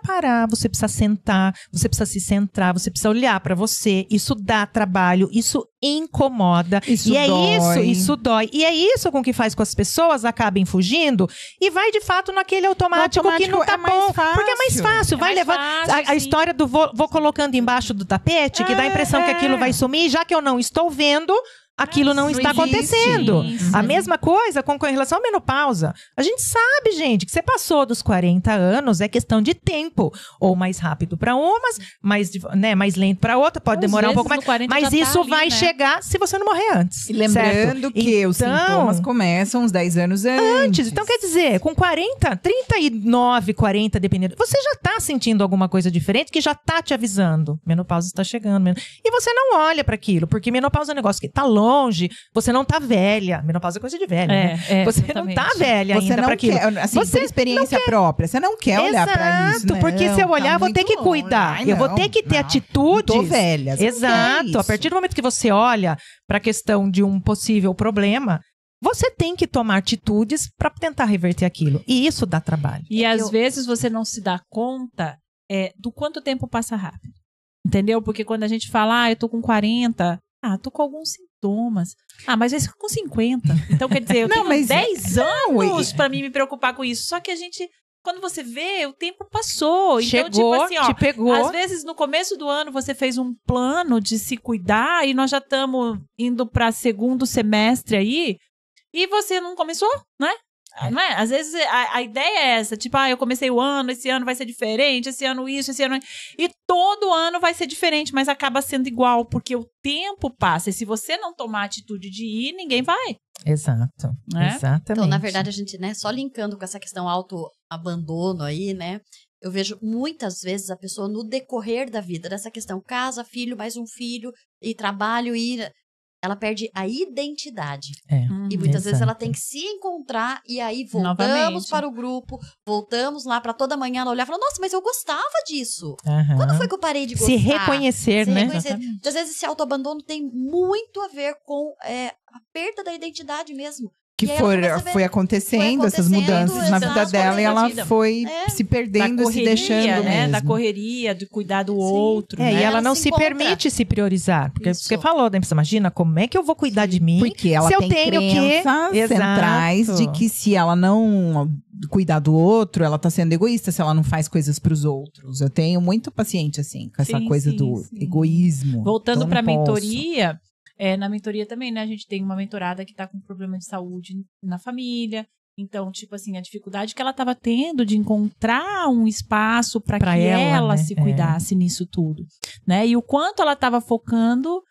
parar, você precisa sentar, você precisa se centrar, você precisa olhar para você. Isso dá trabalho, isso incomoda. Isso dói. Isso dói. E é isso com que faz com que as pessoas acabem fugindo e vai de fato naquele automático que não tá bom. Porque é mais fácil. Vai levar a história do vou colocando embaixo do tapete, que dá a impressão que aquilo vai sumir, já que eu não estou vendo, aquilo não está acontecendo. A mesma coisa com relação à menopausa. A gente sabe, gente, que você passou dos 40 anos, é questão de tempo. Ou mais rápido para umas, mais lento para outra, pode demorar um pouco mais. Mas isso vai chegar se você não morrer antes. E lembrando que os sintomas começam uns 10 anos antes. Então, quer dizer, com 40, 39, 40, dependendo, você já tá sentindo alguma coisa diferente que já tá te avisando. Menopausa está chegando. E você não olha para aquilo, porque menopausa é um negócio que tá longe, você não tá velha. Menopausa é coisa de velha, né? Você exatamente. não tá velha ainda para aquilo. Assim, você por experiência própria, você não quer olhar pra isso, né? Porque se eu olhar, eu vou ter que cuidar. Eu vou ter que ter atitudes. Tô velha. Exato. A partir do momento que você olha para a questão de um possível problema, você tem que tomar atitudes para tentar reverter aquilo. E isso dá trabalho. E às vezes você não se dá conta do quanto tempo passa rápido. Entendeu? Porque quando a gente fala, eu tô com 40, tô com alguns sintomas. Mas vai ser com 50. Então, quer dizer, eu tenho 10 anos pra mim me preocupar com isso. Só que a gente, quando você vê, o tempo passou. Chegou, então, tipo assim, te pegou. Às vezes, no começo do ano, você fez um plano de se cuidar e nós já estamos indo pra segundo semestre aí e você não começou, né? Não é? Às vezes a ideia é essa, tipo, eu comecei o ano, esse ano vai ser diferente, esse ano isso, esse ano... E todo ano vai ser diferente, mas acaba sendo igual, porque o tempo passa. E se você não tomar a atitude de ir, ninguém vai. Exato. Né? Exatamente. Então, na verdade, a gente, né, só linkando com essa questão autoabandono aí, né? Eu vejo muitas vezes a pessoa no decorrer da vida, dessa questão casa, filho, mais um filho, e trabalho, e... ela perde a identidade. E muitas vezes ela tem que se encontrar e aí voltamos novamente para o grupo, voltamos lá para toda manhã ela olhar e falar, nossa, mas eu gostava disso. Uhum. Quando foi que eu parei de gostar? Se reconhecer, né? Às vezes esse autoabandono tem muito a ver com a perda da identidade mesmo. Que foi acontecendo essas mudanças na vida dela e ela foi se perdendo e se deixando mesmo. Da correria, de cuidar do outro. E ela não se permite se priorizar. Porque você falou, né? Você imagina como é que eu vou cuidar de mim? Porque ela tem crenças centrais de que se ela não cuidar do outro, ela tá sendo egoísta se ela não faz coisas pros outros. Eu tenho muito paciente assim, com essa coisa do egoísmo. Voltando pra mentoria... na mentoria também, né? A gente tem uma mentorada que tá com problema de saúde na família. Então, tipo assim, a dificuldade que ela tava tendo de encontrar um espaço para que ela, né, se cuidasse nisso tudo, né? E o quanto ela tava focando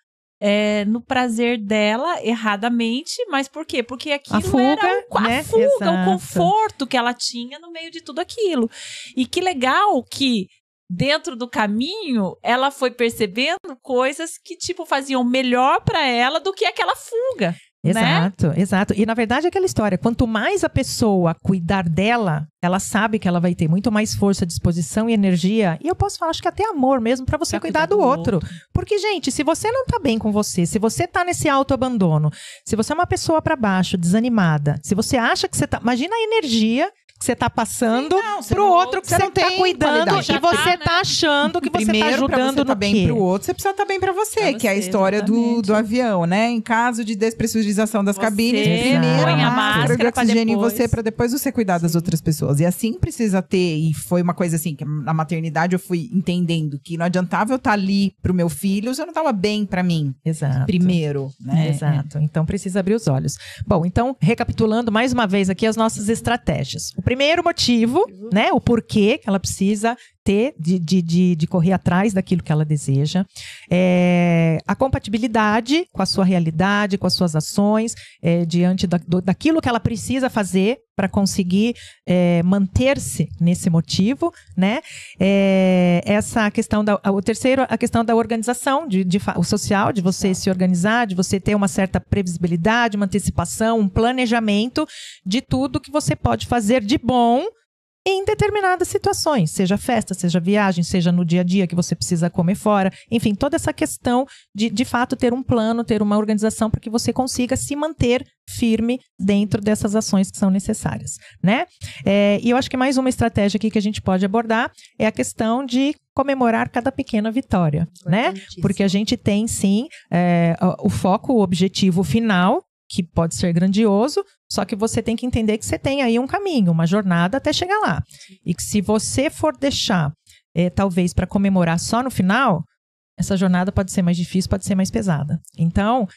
no prazer dela erradamente, mas por quê? Porque aquilo era a fuga, o conforto que ela tinha no meio de tudo aquilo. E que legal que dentro do caminho, ela foi percebendo coisas que, tipo, faziam melhor pra ela do que aquela fuga. Exato, exato. E na verdade é aquela história, quanto mais a pessoa cuidar dela, ela sabe que ela vai ter muito mais força, disposição e energia. E eu posso falar, acho que até amor mesmo, pra você cuidar do outro. Porque, gente, se você não tá bem com você, se você tá nesse autoabandono, se você é uma pessoa pra baixo, desanimada, se você acha que você tá... Imagina a energia que você tá passando pro outro que você tá cuidando e você tá achando que você tá ajudando no tá bem pro outro, você precisa estar bem pra você, que é a história do avião, né? Em caso de despressurização das cabines, primeiro põe a a máscara de pra oxigênio em depois. você, pra depois você cuidar das outras pessoas. E assim precisa ter, e foi uma coisa assim, que na maternidade eu fui entendendo que não adiantava eu estar ali pro meu filho se eu não tava bem pra mim. Exato. Primeiro, né? Exato. Então precisa abrir os olhos. Bom, então, recapitulando mais uma vez aqui as nossas estratégias. O primeiro motivo, né? O porquê que ela precisa ter de correr atrás daquilo que ela deseja. A compatibilidade com a sua realidade, com as suas ações, diante daquilo que ela precisa fazer para conseguir manter-se nesse motivo, né? Essa questão o terceiro, a questão da organização, o social, de você se organizar, de você ter uma certa previsibilidade, uma antecipação, um planejamento de tudo que você pode fazer de bom em determinadas situações, seja festa, seja viagem, seja no dia a dia que você precisa comer fora, enfim, toda essa questão de fato ter um plano, ter uma organização para que você consiga se manter firme dentro dessas ações que são necessárias, né? E eu acho que mais uma estratégia aqui que a gente pode abordar é a questão de comemorar cada pequena vitória, né? Porque a gente tem sim o foco, o objetivo final, que pode ser grandioso, só que você tem que entender que você tem aí um caminho, uma jornada até chegar lá. E que se você for deixar, talvez, para comemorar só no final, essa jornada pode ser mais difícil, pode ser mais pesada. Então,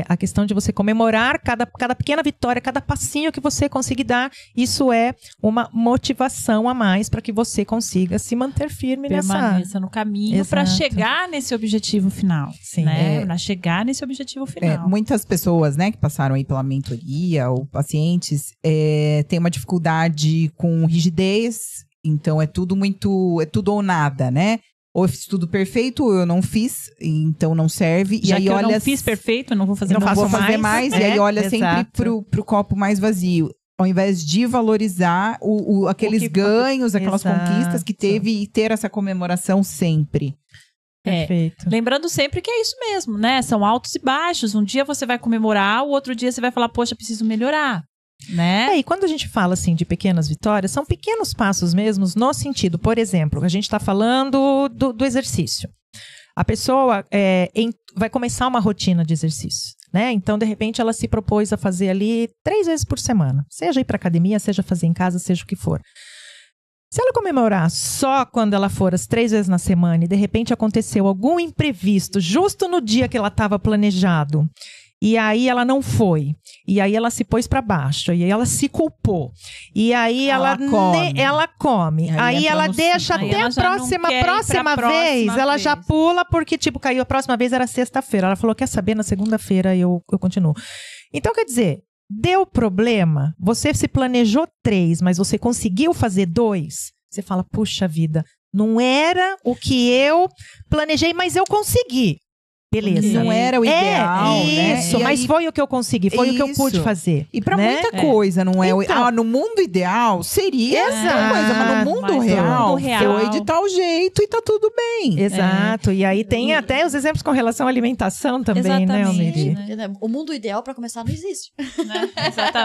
a questão de você comemorar cada pequena vitória, cada passinho que você conseguir dar, isso é uma motivação a mais para que você consiga se manter firme permaneça no caminho para chegar nesse objetivo final. Sim, né? Para chegar nesse objetivo final. Muitas pessoas, né, que passaram aí pela mentoria ou pacientes, têm uma dificuldade com rigidez, então é tudo ou nada, né? Ou eu fiz tudo perfeito, ou eu não fiz, então não serve. Já e aí que olha, eu não fiz perfeito, eu não vou fazer não vou fazer mais. E aí olha sempre exato. pro copo mais vazio. Ao invés de valorizar aqueles ganhos, aquelas conquistas que teve e ter essa comemoração sempre. Perfeito. Lembrando sempre que é isso mesmo, né? São altos e baixos. Um dia você vai comemorar, o outro dia você vai falar, poxa, preciso melhorar. Né? E quando a gente fala assim de pequenas vitórias, são pequenos passos mesmos no sentido, por exemplo, a gente está falando do exercício. A pessoa vai começar uma rotina de exercício, né? Então, de repente, ela se propôs a fazer ali 3 vezes por semana. Seja ir para academia, seja fazer em casa, seja o que for. Se ela comemorar só quando ela for as 3 vezes na semana e de repente aconteceu algum imprevisto justo no dia que ela estava planejado, e aí ela não foi, e aí ela se pôs para baixo, e aí ela se culpou, e aí ela come, aí ela deixa até a próxima vez, ela já pula porque tipo caiu a próxima vez era sexta-feira, ela falou, quer saber, na segunda-feira eu continuo. Então quer dizer, deu problema, você se planejou 3, mas você conseguiu fazer 2, você fala, puxa vida, não era o que eu planejei, mas eu consegui. Beleza. Não era o ideal, né? Isso, mas aí, foi o que eu consegui, foi o que eu pude fazer. E pra muita coisa, não é? Então, no mundo ideal seria essa coisa, mas no mundo real foi de tal jeito e tá tudo bem. Exato. E aí tem até os exemplos com relação à alimentação também, né, Almeri? Né? O mundo ideal, pra começar, não existe. Né?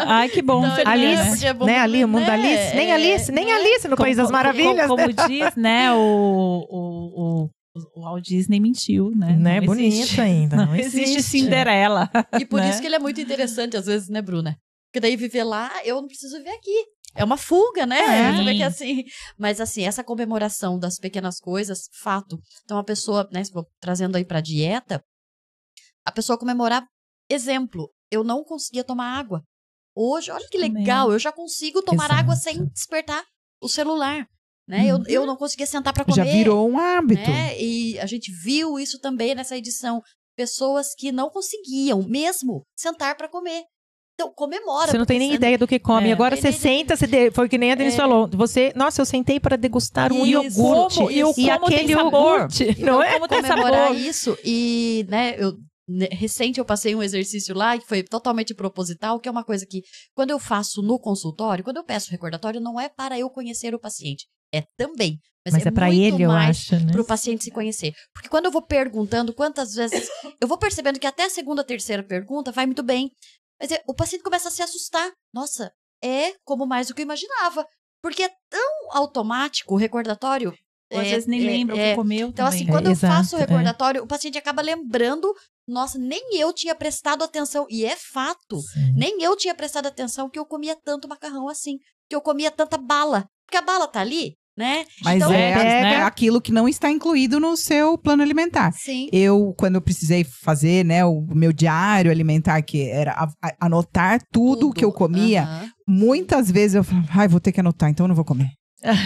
Ai, que bom. Não, Alice, né? Ali, o mundo da Alice. Nem Alice no País das Maravilhas. Como diz, né, o Walt Disney mentiu, né? Não é bonito ainda. Não existe Cinderela. E por isso que ele é muito interessante, às vezes, né, Bruna? Porque daí viver lá, eu não preciso viver aqui. É uma fuga, né? Você vê que assim. Mas assim, essa comemoração das pequenas coisas, fato. Então a pessoa, né, trazendo aí pra dieta, a pessoa comemorar, exemplo, eu não conseguia tomar água. Hoje, olha que legal, eu já consigo tomar água sem despertar o celular. Né? Eu não conseguia sentar para comer. Já virou um hábito. Né? E a gente viu isso também nessa edição. Pessoas que não conseguiam mesmo sentar para comer. Então, comemora. Você não tem nem ideia do que come. Agora você senta, foi que nem a Denise falou. Nossa, eu sentei para degustar um iogurte. E aquele iogurte. Não é? Como comemorar isso. E, né, recente eu passei um exercício lá que foi totalmente proposital, que é uma coisa que quando eu faço no consultório, quando eu peço recordatório, não é para eu conhecer o paciente, é também. Mas é para muito ele, eu mais acho, né? para o paciente se conhecer. Porque quando eu vou perguntando quantas vezes, eu vou percebendo que até a segunda, terceira pergunta vai muito bem. Mas o paciente começa a se assustar. Nossa, é como mais do que eu imaginava. Porque é tão automático o recordatório. Ou às vezes nem lembra o que comeu Então, também. assim, quando eu faço o exato, recordatório, o paciente acaba lembrando, nossa, nem eu tinha prestado atenção. E é fato. Sim. Nem eu tinha prestado atenção que eu comia tanto macarrão assim. Que eu comia tanta bala. Porque a bala tá ali, né? Mas então, é aquilo que não está incluído no seu plano alimentar. Sim. Quando eu precisei fazer, né, o meu diário alimentar, que era anotar tudo que eu comia, Aham. muitas vezes eu falava, vou ter que anotar, então eu não vou comer.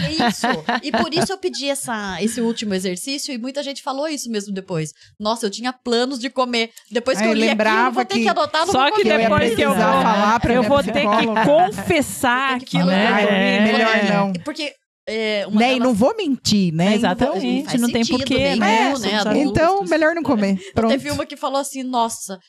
Isso. E por isso eu pedi esse último exercício e muita gente falou isso mesmo depois. Nossa, eu tinha planos de comer. Depois que eu li lembrava aquilo, vou ter que anotar, não Só vou que comer. depois que eu vou falar pra eu minha vou ter que psicóloga. confessar Tem que aquilo. falar. né? Melhor não. Porque Né? uma E delas- não vou mentir, né? Exatamente, faz não tem sentido, porquê, nenhum, né? né? Somos Adultos. Então, melhor não comer. Pronto. Teve uma que falou assim, nossa,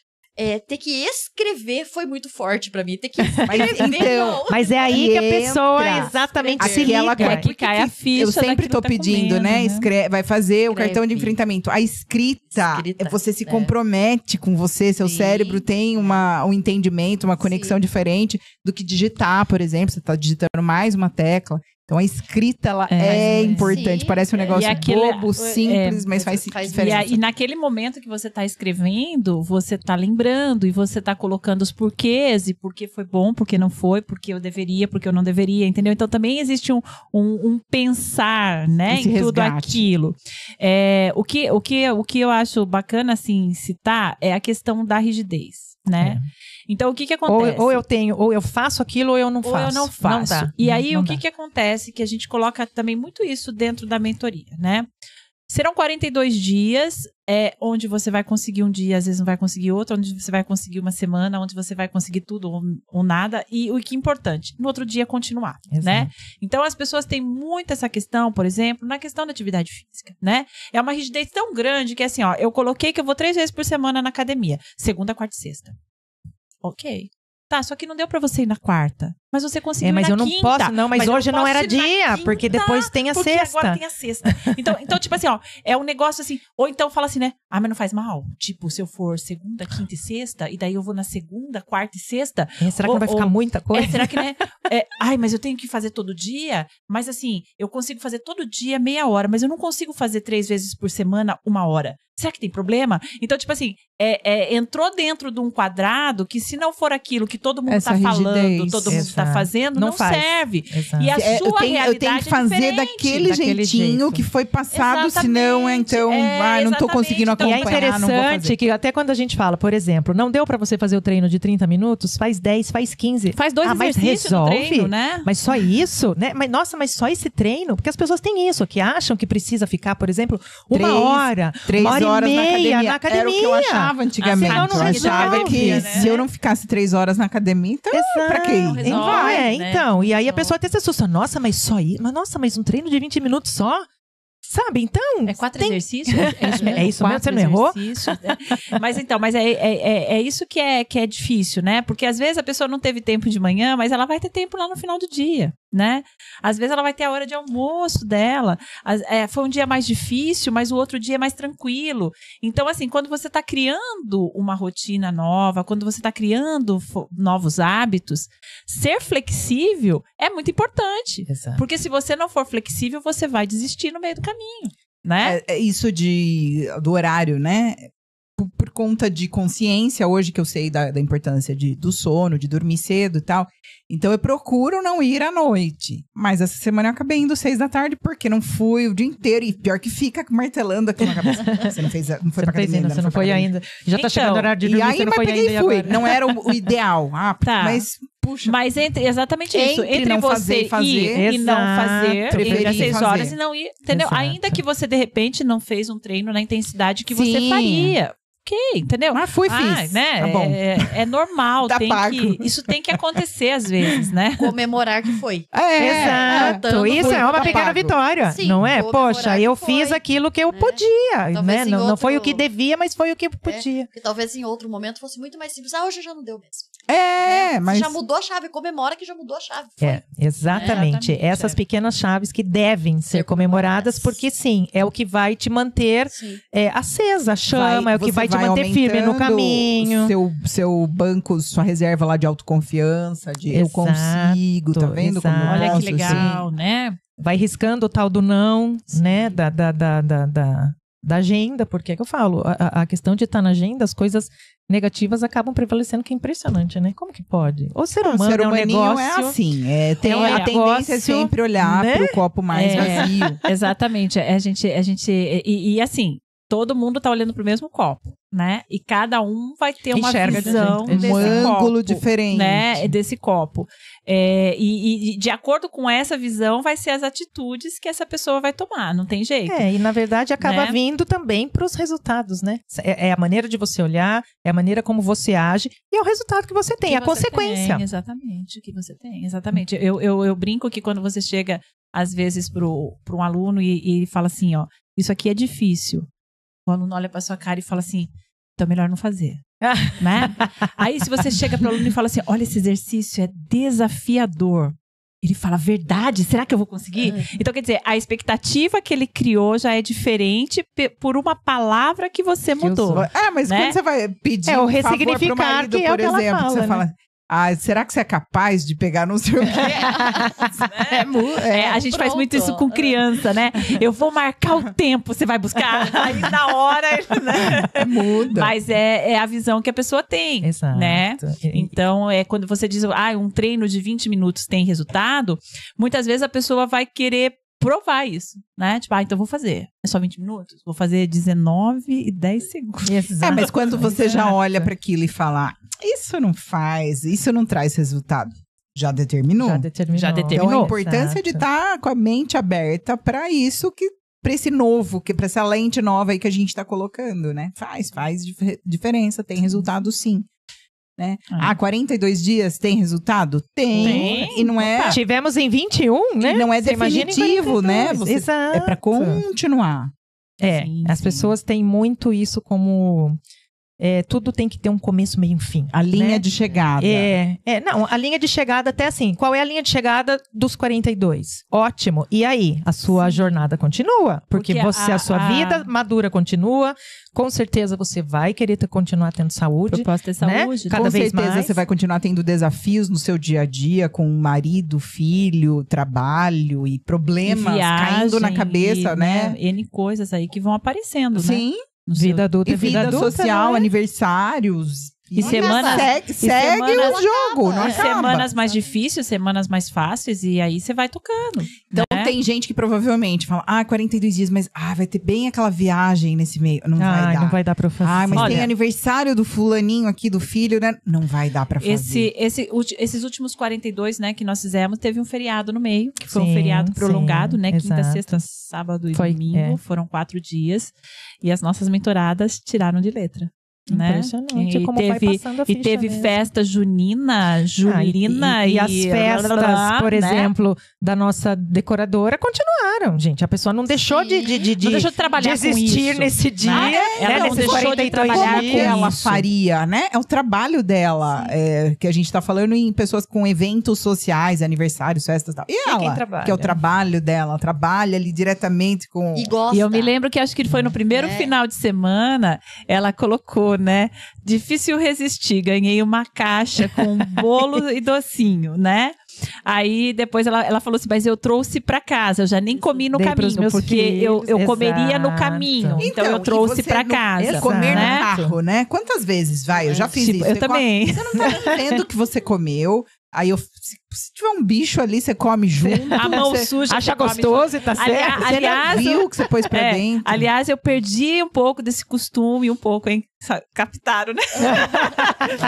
ter que escrever foi muito forte pra mim. Ter que Mas, escrever, então, não. Mas é aí que a pessoa Entra exatamente se aquela liga. coisa que cai a ficha eu sempre daquilo tô que tá pedindo, comendo, né? né? Vai fazer o Escreve. cartão de enfrentamento. A escrita, você se né? compromete com você, seu Sim. cérebro tem um entendimento, uma conexão Sim. diferente do que digitar, por exemplo. Você tá digitando mais uma tecla. Então a escrita, ela É, é sim. importante. Sim. Parece um negócio E aquele- bobo, simples, mas faz faz diferença. E naquele momento que você está escrevendo, você está lembrando e você está colocando os porquês, e porque foi bom, porque não foi, porque eu deveria, porque eu não deveria, entendeu? Então também existe um pensar, né, Esse em tudo resgate. aquilo. O que eu acho bacana, assim, citar é a questão da rigidez, né? Então o que acontece? Ou eu faço aquilo ou eu não Ou faço. eu não faço. dá. E aí, Não o dá. que acontece? Que a gente coloca também muito isso dentro da mentoria, né? Serão 42 dias, onde você vai conseguir um dia, às vezes não vai conseguir outro, onde você vai conseguir uma semana, onde você vai conseguir tudo ou nada. E o que é importante, no outro dia continuar, Exato. né? Então, as pessoas têm muito essa questão, por exemplo, na questão da atividade física, né? É uma rigidez tão grande que, assim, ó, eu coloquei que eu vou 3 vezes por semana na academia. Segunda, quarta e sexta. Ok. Tá, só que não deu pra você ir na quarta. Mas você conseguiu ir mas na eu não quinta. posso, não, mas eu hoje não posso era ir na dia, quinta, porque depois tem a porque sexta. agora tem a sexta. Então, tipo assim, ó, é um negócio assim, ou então fala assim, né? Ah, mas não faz mal. Tipo, se eu for segunda, quinta e sexta, e daí eu vou na segunda, quarta e sexta. Será que não vai ficar muita coisa? Será que, né? Ai, mas eu tenho que fazer todo dia? Mas assim, eu consigo fazer todo dia meia hora, mas eu não consigo fazer 3 vezes por semana 1 hora. Será que tem problema? Então, tipo assim, entrou dentro de um quadrado que se não for aquilo que todo mundo Essa tá falando, rigidez. todo mundo tá Exato. fazendo, Não não faz. serve. Exato. E a eu sua tenho realidade que fazer é diferente. daquele Daquele jeitinho jeito. que foi passado, Exatamente. senão, então, não tô Exatamente. conseguindo Então, E é acompanhar, não vou interessante fazer. que até quando a gente fala, por exemplo, não deu pra você fazer o treino de 30 minutos, faz 10, faz 15. Faz 2 mas exercícios no resolve? treino, né? Mas só isso, né? Mas, nossa, mas só esse treino? Porque as pessoas têm isso, que acham que precisa ficar, por exemplo, 3 uma hora horas e meia na academia. Era o que eu achava antigamente. Ah, senão não eu achava resolve, que né? se eu não ficasse 3 horas na academia, então pra que ir? Não resolve, né? Então, e aí a Resolve. pessoa até se assusta. Nossa, mas só isso? Mas nossa, mas um treino de 20 minutos só? Sabe, então... É 4 tem- exercícios? É isso mesmo? É isso mesmo? Você não errou? Exercícios, né? Mas é isso que é difícil, né? Porque às vezes a pessoa não teve tempo de manhã, mas ela vai ter tempo lá no final do dia, né? Às vezes ela vai ter a hora de almoço dela. Foi um dia mais difícil, mas o outro dia é mais tranquilo. Então, assim, quando você está criando uma rotina nova, quando você está criando novos hábitos, ser flexível é muito importante. Exato. Porque se você não for flexível, você vai desistir no meio do caminho, né? Isso do horário, né? Por conta de consciência, hoje que eu sei da importância do sono, de dormir cedo e tal. Então eu procuro não ir à noite. Mas essa semana eu acabei indo 6 da tarde, porque não fui o dia inteiro. E pior que fica martelando aqui na cabeça. Você não foi Você pra não fez academia ainda, ainda. você não foi ainda. Já tá Então, chegando o horário de E dormir, aí, você não mas foi peguei ainda e e fui. agora? Não era o ideal. Tá. Mas, puxa. Mas exatamente isso. Entre Entre não você fazer, ir e não exato. fazer, entre Preferir as 6 fazer. horas e não ir, entendeu? Exato. Ainda que você, de repente, não fez um treino na intensidade que você Sim. faria. ok, entendeu? Mas fui, fiz. Né? Tá bom. É normal, Tá pago. isso tem que acontecer às vezes, né? Comemorar que foi. Exato. Contando Isso foi é uma tá pequena pago. vitória, Sim, não é? comemorar Poxa, que eu foi, fiz aquilo que eu né? podia, Talvez né? em Não foi o outro- que devia, mas foi o que podia. Porque talvez em outro momento fosse muito mais simples. Hoje já não deu mesmo. Mas... Já mudou a chave, comemora que já mudou a chave. Foi. Exatamente. Exatamente, Essas pequenas chaves que devem ser comemoradas, porque sim, é o que vai te manter Sim. acesa, a chama, é o que vai te manter firme no aumentando caminho. Seu banco, sua reserva lá de autoconfiança, de eu Exato, consigo, tá vendo como eu exato. Olha posso, que legal, né? Vai riscando o tal do não, né? Da agenda, porque é que eu falo, a questão de estar na agenda, as coisas negativas acabam prevalecendo, que é impressionante, né? Como que pode? O ser humano O ser é um humaninho negócio... é assim, tem é um a tendência é negócio, sempre olhar né? pro copo mais vazio. Exatamente. E assim, todo mundo tá olhando pro mesmo copo, né? E cada um vai ter uma Enxerga de visão jeito- desse Um ângulo copo, diferente. né? Desse copo. E de acordo com essa visão, vai ser as atitudes que essa pessoa vai tomar. Não tem jeito. E na verdade acaba Né? vindo também para os resultados, né? É a maneira de você olhar, é a maneira como você age e é o resultado que você tem, Que a você consequência. tem, exatamente, o que você tem. Exatamente. Eu brinco que quando você chega, às vezes, para um aluno e ele fala assim, ó, isso aqui é difícil. O aluno olha para sua cara e fala assim, então é melhor não fazer. Né? Aí se você chega para o aluno e fala assim, olha, esse exercício é desafiador. Ele fala, verdade? Será que eu vou conseguir? Então, quer dizer, a expectativa que ele criou já é diferente por uma palavra que você mudou. Mas né? quando você vai pedir É o um favor pro ressignificar, marido, que é o por que ela exemplo, fala, você né? fala, será que você é capaz de pegar não sei o quê? A gente faz muito isso com criança, né? Eu vou marcar o tempo, você vai buscar. Aí na hora, né? Muda. Mas é a visão que a pessoa tem, Exato. né? Então, quando você diz, um treino de 20 minutos tem resultado, muitas vezes a pessoa vai querer provar isso, né? Tipo, então vou fazer. É só 20 minutos? Vou fazer 19 e 10 segundos. Exato. Mas quando você já Exato. olha para aquilo e fala, isso não faz, isso não traz resultado, já determinou. Já determinou. Já determinou. Então a importância de Exato. estar com a mente aberta para isso, para esse novo, para essa lente nova aí que a gente está colocando, né? Faz diferença, tem resultado sim. Né? 42 dias tem resultado? Tem. E não é, Tivemos em 21, né? e não é Você imagina em definitivo, né? 42. Exato. É para continuar. Sim, as sim. pessoas têm muito isso como... tudo tem que ter um começo, meio e um fim. A linha né? de chegada. Não, a linha de chegada até assim, qual é a linha de chegada dos 42? Ótimo. E aí? A sua jornada continua, porque a sua vida madura continua, com certeza você vai querer continuar tendo saúde. Proposta de né? saúde. Cada Com vez certeza mais. você vai continuar tendo desafios no seu dia a dia com marido, filho, trabalho e problemas caindo na cabeça, né? N coisas aí que vão aparecendo, né? Sim. No seu- Vida adulta E é vida vida adulta, social, né? aniversários. E semanas- Segue semanas- o jogo, não É. acaba. Semanas mais difíceis, semanas mais fáceis, e aí você vai tocando. Então né? tem gente que provavelmente fala, 42 dias, mas vai ter bem aquela viagem nesse meio. Não vai dar. Não vai dar pra fazer. Mas Olha- tem aniversário do fulaninho aqui, do filho, né? Não vai dar pra fazer. Esses últimos 42, né, que nós fizemos, teve um feriado no meio, que foi um Sim, feriado prolongado, sim, né? Quinta, exato. sexta, sábado e Foi, domingo. Foram 4 dias. E as nossas mentoradas tiraram de letra. Né? Impressionante E como vai teve, passando a e ficha teve mesmo. festa junina, julina e as festas, por né? exemplo, da nossa decoradora continuaram, gente. A pessoa não deixou Sim. Não deixou de trabalhar de existir com isso. nesse dia, Ela não nesses deixou de 42 trabalhar dias. Como ela isso. faria, né? É o trabalho dela, que a gente tá falando em pessoas com eventos sociais, aniversários, festas e tal. E ela, quem trabalha? que é o trabalho dela, trabalha ali diretamente com... E gosta. E eu me lembro que acho que foi no primeiro final de semana, ela colocou, né? Difícil resistir, ganhei uma caixa com bolo e docinho, né? Aí depois ela falou assim, mas eu trouxe pra casa, eu já nem comi no Dei pros caminho, meus porque filhos, eu comeria no exato. caminho, então eu e trouxe você pra não- casa. Comer né? no carro, né? Quantas vezes, vai? Eu já fiz Tipo, isso. eu Você também. Você não tá vendo o que você comeu. Aí, se tiver um bicho ali, você come junto. A mão você suja. Acha você come gostoso e tá certo. Você aliás, nem viu o que você pôs pra dentro. aliás, eu perdi um pouco desse costume, hein? Captaram, né?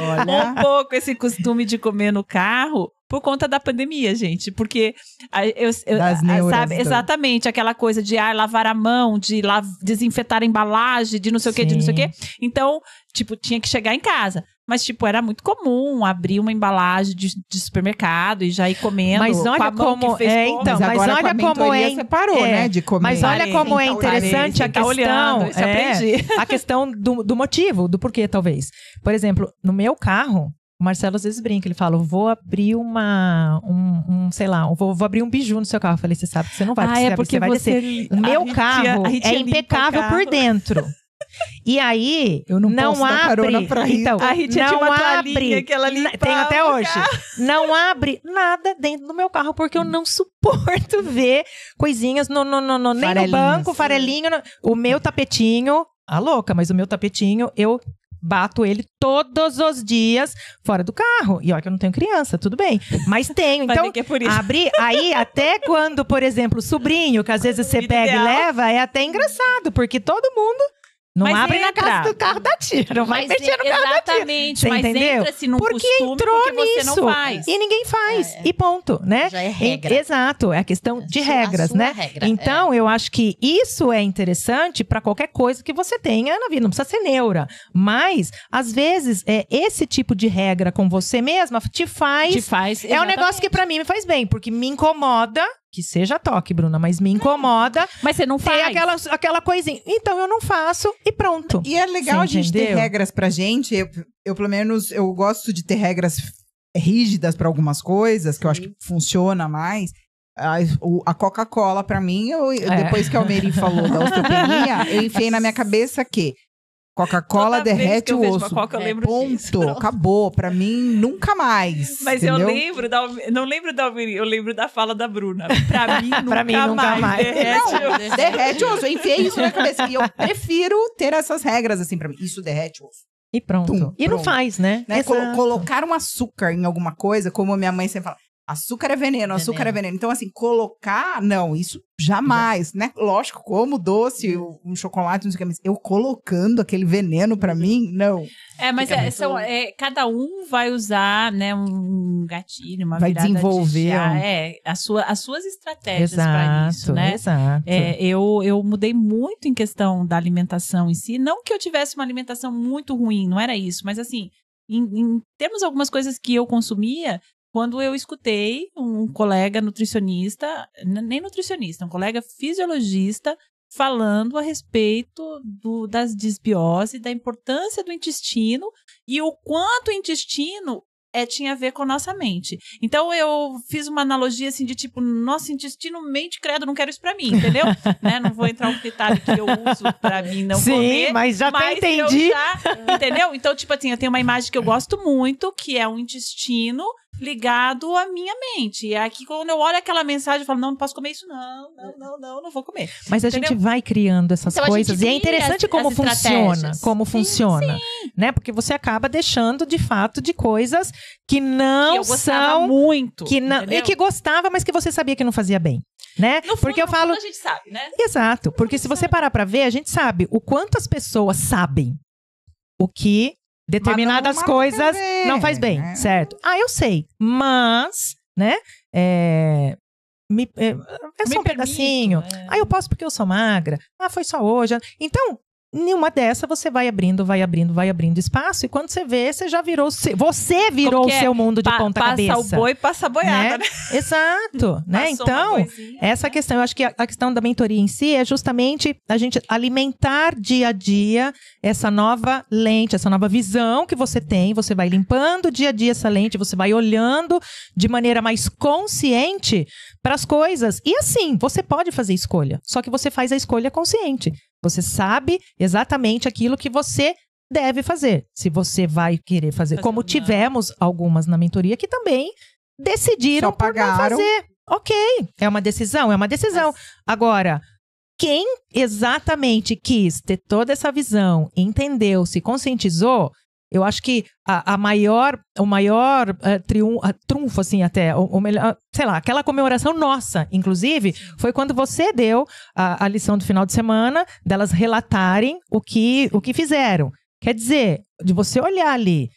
Olha. Um pouco esse costume de comer no carro, por conta da pandemia, gente. Porque Das neuras, sabe, exatamente, aquela coisa de lavar a mão, de desinfetar a embalagem, de não sei o que, de não sei o que. Então, tipo, tinha que chegar em casa. Mas, tipo, era muito comum abrir uma embalagem de supermercado e já ir comendo. Mas olha como então, mas olha como você parou, né, de comer. Mas olha como é interessante a questão, a questão do motivo, do porquê, talvez. Por exemplo, no meu carro, o Marcelo às vezes brinca, ele fala, vou abrir sei lá, vou abrir um biju no seu carro. Eu falei, você sabe que você não vai, porque você vai descer. O meu carro é impecável por dentro. E aí, eu não abre. Então, a Rita tinha uma toalhinha que ela limpava. Tem até hoje. Não abre nada dentro do meu carro, porque eu não suporto ver coisinhas nem no banco, farelinho. O meu tapetinho, louca, mas o meu tapetinho, eu bato ele todos os dias fora do carro. E olha que eu não tenho criança, tudo bem. Mas tenho. Então, abrir aí até quando, por exemplo, o sobrinho, que às vezes você pega e leva, é até engraçado, porque todo mundo não abre na casa do carro da tia. Não vai mexer no carro da tia. Exatamente, mas entra-se num costume entrou porque você nisso. não faz. E ninguém faz. E ponto, né? Já é regra. Exato, é a questão de regras, né? Regra, então, eu acho que isso é interessante para qualquer coisa que você tenha na vida. Não precisa ser neura. Mas, às vezes, esse tipo de regra com você mesma te faz. É um negócio que para mim me faz bem, porque me incomoda. Que seja toque, Bruna, mas me incomoda. Mas você não faz. Ter aquela coisinha. Então eu não faço e pronto. E é legal a gente ter regras pra gente. Eu, pelo menos, eu gosto de ter regras rígidas pra algumas coisas, que eu acho que funciona mais. A Coca-Cola, pra mim, depois que a Almeri falou da osteopenia, eu enfiei na minha cabeça que Coca-Cola derrete o osso. Ponto. Acabou. Pra mim, nunca mais. Mas entendeu? Não lembro da Almeri, eu lembro da fala da Bruna. Pra mim, nunca mais. Derrete o osso. Eu enfiei isso na minha cabeça. E eu prefiro ter essas regras assim pra mim. Isso derrete o osso. E pronto. E não faz, né? Colocar um açúcar em alguma coisa, como a minha mãe sempre fala. Açúcar é veneno, açúcar é veneno. Então, assim, colocar... Não, isso jamais, né? Lógico, como doce, um chocolate, não sei o que, mas eu colocando aquele veneno pra mim, não. Mas cada um vai usar, né, um gatilho, uma vai virada desenvolver as suas estratégias pra isso, né? Exato. Eu mudei muito em questão da alimentação em si. Não que eu tivesse uma alimentação muito ruim, não era isso. Mas, assim, em termos de algumas coisas que eu consumia... Quando eu escutei um colega nutricionista, nem nutricionista, um colega fisiologista falando a respeito das disbiose, da importância do intestino e o quanto o intestino tinha a ver com a nossa mente. Então, eu fiz uma analogia assim de tipo, nosso intestino, mente, credo, não quero isso pra mim, entendeu? Né? Não vou entrar no detalhe que eu uso pra mim não comer. Sim, mas já entendi. Entendeu? Então, tipo assim, eu tenho uma imagem que eu gosto muito, que é um intestino ligado à minha mente. E aqui, quando eu olho aquela mensagem, eu falo, não posso comer isso, não vou comer. Mas a gente vai criando essas coisas. E é interessante como funciona. Sim. Né? Porque você acaba deixando, de fato, de coisas que não que eu gostava muito. E que gostava, mas que você sabia que não fazia bem. Né? Porque eu falo, a gente sabe, né? Exato. Porque se você parar pra ver, a gente sabe o quanto as pessoas sabem o que determinadas coisas não faz bem, certo? Eu sei, mas, né, é só um pedacinho. Eu posso porque eu sou magra. Foi só hoje. Então, nenhuma dessa você vai abrindo espaço e quando você vê, você já virou, você virou o seu mundo de ponta cabeça. Passa o boi, passa a boiada, né? Exato, né? Então, essa questão, eu acho que a questão da mentoria em si é justamente a gente alimentar dia a dia essa nova lente, essa nova visão que você tem, você vai limpando dia a dia essa lente, você vai olhando de maneira mais consciente para as coisas. E assim, você pode fazer escolha, só que você faz a escolha consciente. Você sabe exatamente aquilo que você deve fazer. Se você vai querer fazer, como tivemos algumas na mentoria que também decidiram por não fazer. Ok, é uma decisão. Agora, quem exatamente quis ter toda essa visão, entendeu, se conscientizou, eu acho que o maior trunfo, assim, até, o melhor, sei lá, aquela comemoração nossa, inclusive, foi quando você deu a lição do final de semana, delas relatarem o que fizeram. Quer dizer, de você olhar ali,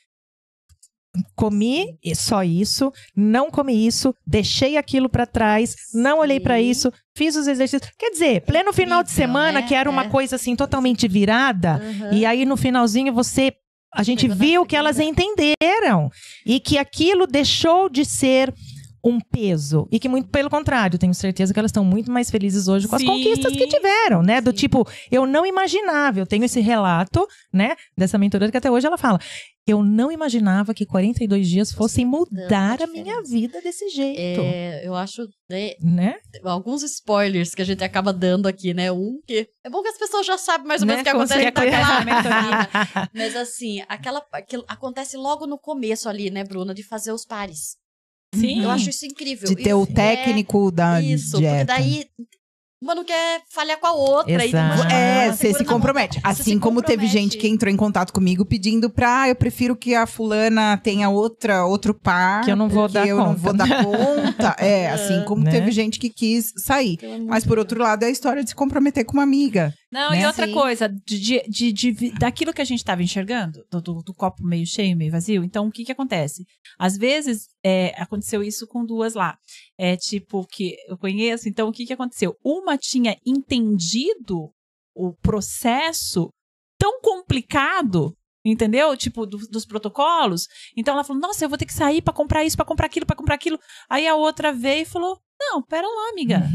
comi só isso, não comi isso, deixei aquilo pra trás, não olhei pra isso, fiz os exercícios. Quer dizer, pleno final de semana, né? que era uma coisa assim totalmente virada, e aí no finalzinho a gente viu que elas entenderam e que aquilo deixou de ser um peso. E que muito pelo contrário, tenho certeza que elas estão muito mais felizes hoje com as conquistas que tiveram, né? Do tipo, eu não imaginava, eu tenho esse relato, né? Dessa mentora que até hoje ela fala, eu não imaginava que 42 dias fossem mudar a minha vida desse jeito. Eu acho, né? Alguns spoilers que a gente acaba dando aqui, né? Que é bom que as pessoas já sabem mais ou menos o que acontece naquela mentoria. Mas assim, aquilo acontece logo no começo ali, né, Bruna? De fazer os pares. Sim. Eu acho isso incrível. De ter o técnico da isso, dieta. porque daí uma não quer falhar com a outra. Exato. Você se compromete. Assim como teve gente que entrou em contato comigo pedindo eu prefiro que a fulana tenha outro par. Que eu não vou dar conta. Não vou dar conta. Assim como teve gente que quis sair. Mas por outro lado, é a história de se comprometer com uma amiga. Não, e outra coisa, daquilo que a gente estava enxergando, do copo meio cheio, meio vazio, então o que acontece? Às vezes, aconteceu isso com duas lá, tipo, que eu conheço, então o que aconteceu? Uma tinha entendido o processo tão complicado, entendeu? Tipo, dos protocolos, então ela falou, nossa, eu vou ter que sair pra comprar isso, pra comprar aquilo, aí a outra veio e falou, não, pera lá, amiga.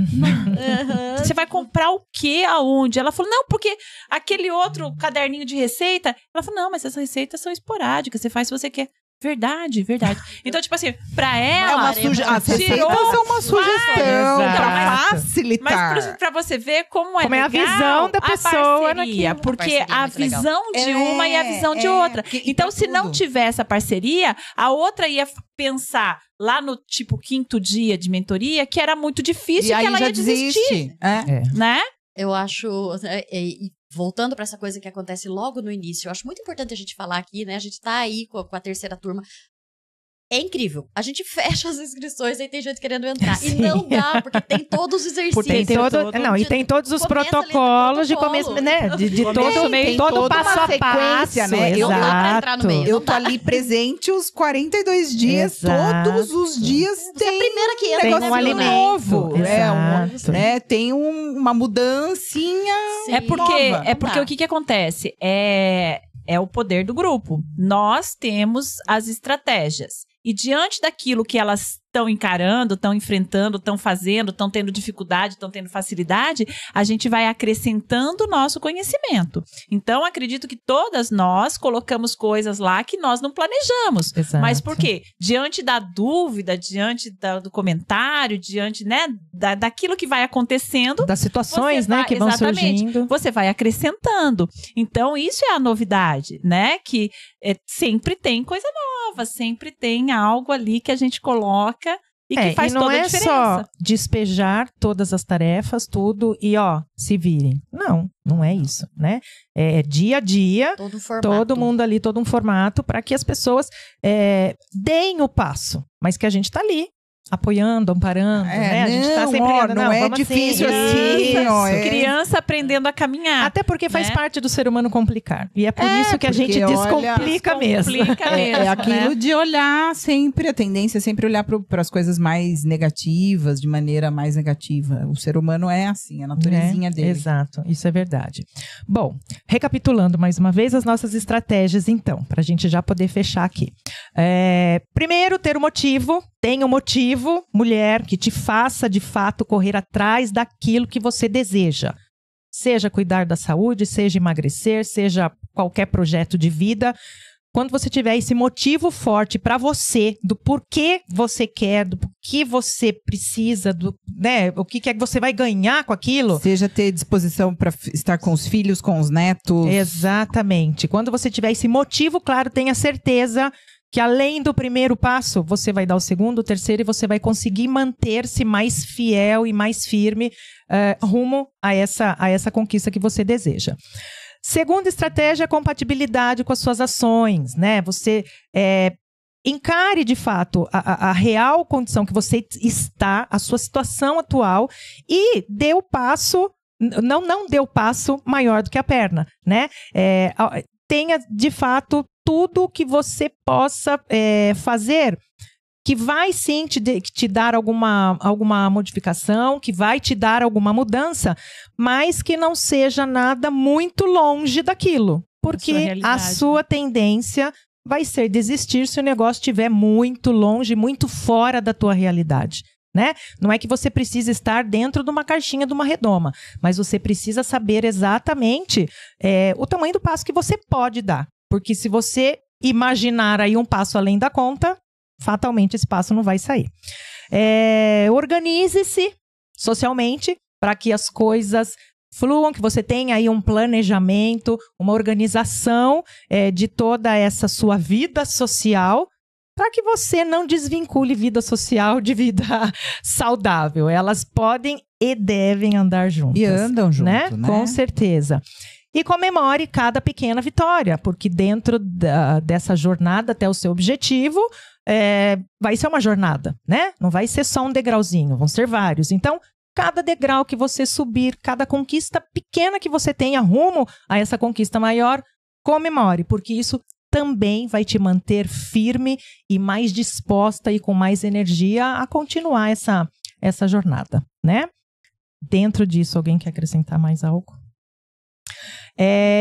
Você vai comprar o quê? Aonde? Ela falou, não, porque aquele outro caderninho de receita. Ela falou, não, mas essas receitas são esporádicas. Você faz se você quer. Verdade. Então, tipo assim, pra ela... As receitas são uma sugestão pra facilitar. Mas pra você ver como é a visão da pessoa parceria, porque a visão de uma e a visão de outra. Então, se não tiver essa parceria, a outra ia pensar lá no, tipo, 5º dia de mentoria que era muito difícil e que ela ia desistir. Né? Eu acho... Voltando para essa coisa que acontece logo no início, eu acho muito importante a gente falar aqui, né? A gente tá aí com a terceira turma. É incrível. A gente fecha as inscrições e tem gente querendo entrar. Sim. E não dá, porque tem todos os exercícios. Tem todos os protocolos de começo, né? De todo passo a passo, né? Eu dá pra entrar no meio. Eu tô ali presente os 42 dias, todos os dias tem a primeira que entra, tem um alimento novo. Tem uma mudancinha. Sim. Porque o que acontece? É o poder do grupo. Nós temos as estratégias. E diante daquilo que elas estão encarando, estão enfrentando, estão fazendo, estão tendo dificuldade, estão tendo facilidade, a gente vai acrescentando o nosso conhecimento. Então, acredito que todas nós colocamos coisas lá que nós não planejamos. Exato. Mas por quê? Diante da dúvida, diante do comentário, diante, né, daquilo que vai acontecendo... Das situações, né, que vão surgindo. Você vai acrescentando. Então, isso é a novidade, né? Que sempre tem coisa nova, sempre tem algo ali que a gente coloca e que faz toda a diferença. Não é só despejar todas as tarefas, tudo, e se virem. Não é isso, né? É dia a dia, todo mundo ali, todo um formato, para que as pessoas deem o passo, mas que a gente tá ali, apoiando, amparando, né? A gente tá sempre... Não é difícil assim. Criança aprendendo a caminhar. Até porque faz parte do ser humano complicar. E é por isso que a gente descomplica mesmo. É aquilo de olhar sempre, a tendência é sempre olhar para as coisas mais negativas, de maneira mais negativa. O ser humano é assim, a naturezinha dele. Exato, isso é verdade. Bom, recapitulando mais uma vez as nossas estratégias, então, para a gente já poder fechar aqui. Primeiro, ter um motivo. Tenha um motivo, mulher, que te faça, de fato, correr atrás daquilo que você deseja. Seja cuidar da saúde, seja emagrecer, seja qualquer projeto de vida. Quando você tiver esse motivo forte para você, do porquê você quer, do que você precisa, né, o que é que você vai ganhar com aquilo. Seja ter disposição para estar com os filhos, com os netos. Exatamente. Quando você tiver esse motivo, claro, tenha certeza que além do primeiro passo, você vai dar o segundo, o terceiro, e você vai conseguir manter-se mais fiel e mais firme rumo a essa conquista que você deseja. Segunda estratégia, compatibilidade com as suas ações, né? Você encare de fato a real condição que você está, a sua situação atual, e dê o passo, não dê o passo maior do que a perna, né? tenha, de fato, tudo o que você possa fazer, que vai sim te dar alguma modificação, que vai te dar alguma mudança, mas que não seja nada muito longe daquilo. Porque a sua tendência vai ser desistir se o negócio estiver muito longe, muito fora da tua realidade. Né? Não é que você precisa estar dentro de uma caixinha, de uma redoma, mas você precisa saber exatamente o tamanho do passo que você pode dar. Porque se você imaginar aí um passo além da conta, fatalmente esse passo não vai sair. Organize-se socialmente para que as coisas fluam, que você tenha aí um planejamento, uma organização de toda essa sua vida social, para que você não desvincule vida social de vida saudável. Elas podem e devem andar juntas. E andam junto, né? Com certeza. E comemore cada pequena vitória, porque dentro dessa jornada até o seu objetivo, vai ser uma jornada, né? Não vai ser só um degrauzinho, vão ser vários. Então, cada degrau que você subir, cada conquista pequena que você tenha rumo a essa conquista maior, comemore, porque isso também vai te manter firme e mais disposta e com mais energia a continuar essa jornada, né? Dentro disso, alguém quer acrescentar mais algo?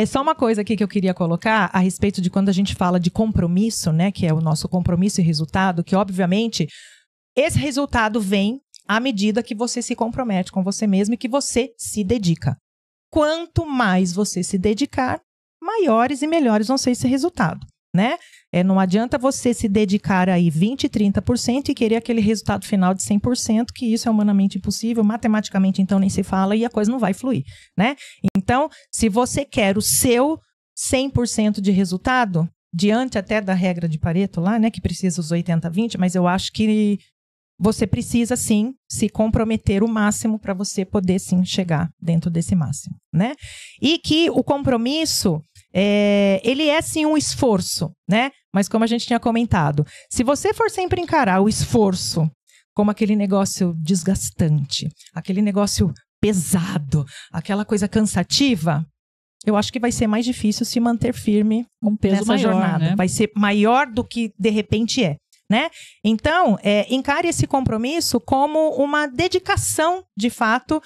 Só uma coisa aqui que eu queria colocar a respeito de quando a gente fala de compromisso, né? Que é o nosso compromisso e resultado, que obviamente esse resultado vem à medida que você se compromete com você mesmo e que você se dedica. Quanto mais você se dedicar, maiores e melhores vão ser esse resultado, né? Não adianta você se dedicar aí 20%, 30% e querer aquele resultado final de 100%, que isso é humanamente impossível, matematicamente então nem se fala e a coisa não vai fluir, né? Então, se você quer o seu 100% de resultado, diante até da regra de Pareto lá, né, que precisa os 80-20, mas eu acho que você precisa, sim, se comprometer o máximo para você poder, sim, chegar dentro desse máximo, né? E que o compromisso, ele é, sim, um esforço, né? Mas como a gente tinha comentado, se você for sempre encarar o esforço como aquele negócio desgastante, aquele negócio pesado, aquela coisa cansativa, eu acho que vai ser mais difícil se manter firme nessa maior, jornada. Né? Vai ser maior do que, de repente, é. Né? Então, encare esse compromisso como uma dedicação, de fato,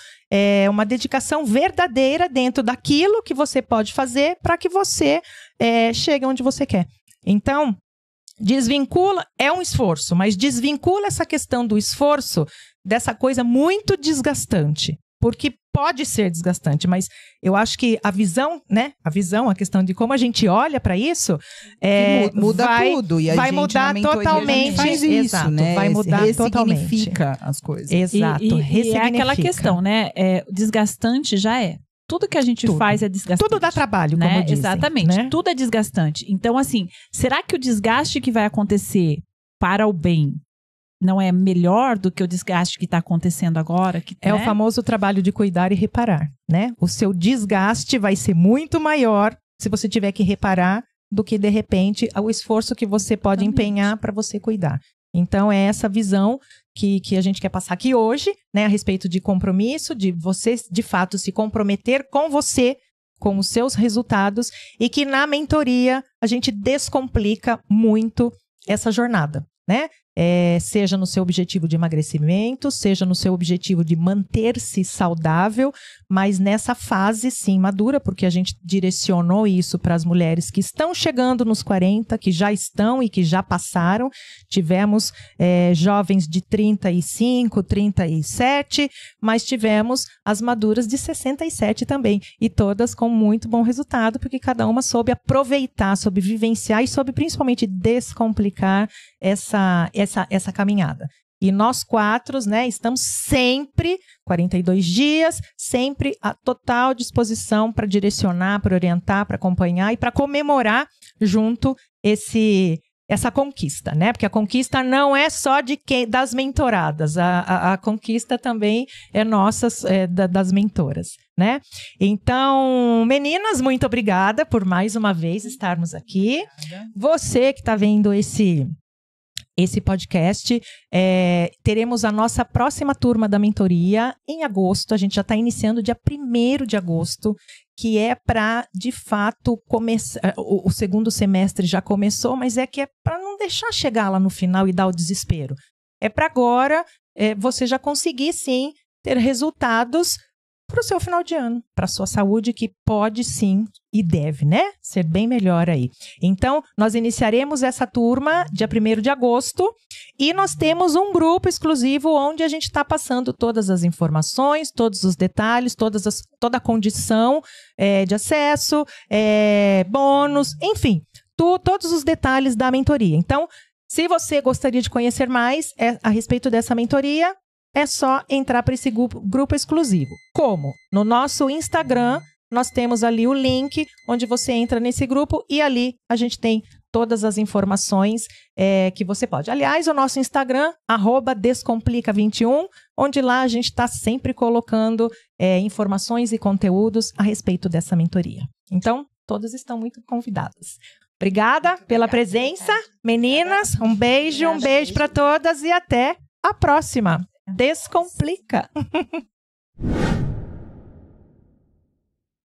uma dedicação verdadeira dentro daquilo que você pode fazer para que você chegue onde você quer. Então, desvincula, é um esforço, mas desvincula essa questão do esforço dessa coisa muito desgastante. Porque pode ser desgastante, mas eu acho que a visão, né? A questão de como a gente olha para isso, muda tudo. E a vai gente, mudar totalmente. Faz isso, exato, né? Vai mudar totalmente. Ressignifica as coisas. Exato, e é aquela questão, né? Desgastante já é. Tudo que a gente faz é desgastante. Tudo dá trabalho, como dizem. Exatamente, né? Tudo é desgastante. Então, assim, será que o desgaste que vai acontecer para o bem não é melhor do que o desgaste que está acontecendo agora? É o famoso trabalho de cuidar e reparar, né? O seu desgaste vai ser muito maior se você tiver que reparar do que, de repente, o esforço que você pode empenhar para você cuidar. Então, é essa visão que a gente quer passar aqui hoje, né? A respeito de compromisso, de você, de fato, se comprometer com você, com os seus resultados, e que na mentoria a gente descomplica muito essa jornada, né? Seja no seu objetivo de emagrecimento, seja no seu objetivo de manter-se saudável, mas nessa fase, sim, madura, porque a gente direcionou isso para as mulheres que estão chegando nos 40, que já estão e que já passaram. Tivemos jovens de 35, 37, mas tivemos as maduras de 67 também, e todas com muito bom resultado, porque cada uma soube aproveitar, soube vivenciar e soube principalmente descomplicar essa caminhada. E nós 4, né, estamos sempre, 42 dias, sempre à total disposição para direcionar, para orientar, para acompanhar e para comemorar junto essa conquista, né? Porque a conquista não é só das mentoradas, a conquista também é nossa, das mentoras, né? Então, meninas, muito obrigada por mais uma vez estarmos aqui. Obrigada. Você que está vendo esse esse podcast. Teremos a nossa próxima turma da mentoria em agosto. A gente já está iniciando dia 1º de agosto, que é para, de fato, começar. O segundo semestre já começou, mas é para não deixar chegar lá no final e dar o desespero. É para agora você já conseguir, sim, ter resultados para o seu final de ano, para a sua saúde, que pode sim e deve, né? Ser bem melhor aí. Então, nós iniciaremos essa turma dia 1º de agosto e nós temos um grupo exclusivo onde a gente está passando todas as informações, todos os detalhes, toda a condição de acesso, bônus, enfim, todos os detalhes da mentoria. Então, se você gostaria de conhecer mais a respeito dessa mentoria, é só entrar para esse grupo exclusivo. Como? No nosso Instagram, nós temos ali o link onde você entra nesse grupo e ali a gente tem todas as informações que você pode. Aliás, o nosso Instagram, @descomplica21, onde lá a gente está sempre colocando informações e conteúdos a respeito dessa mentoria. Então, todas estão muito convidadas. Obrigada pela presença, meninas. Um beijo para todas e até a próxima. Descomplica!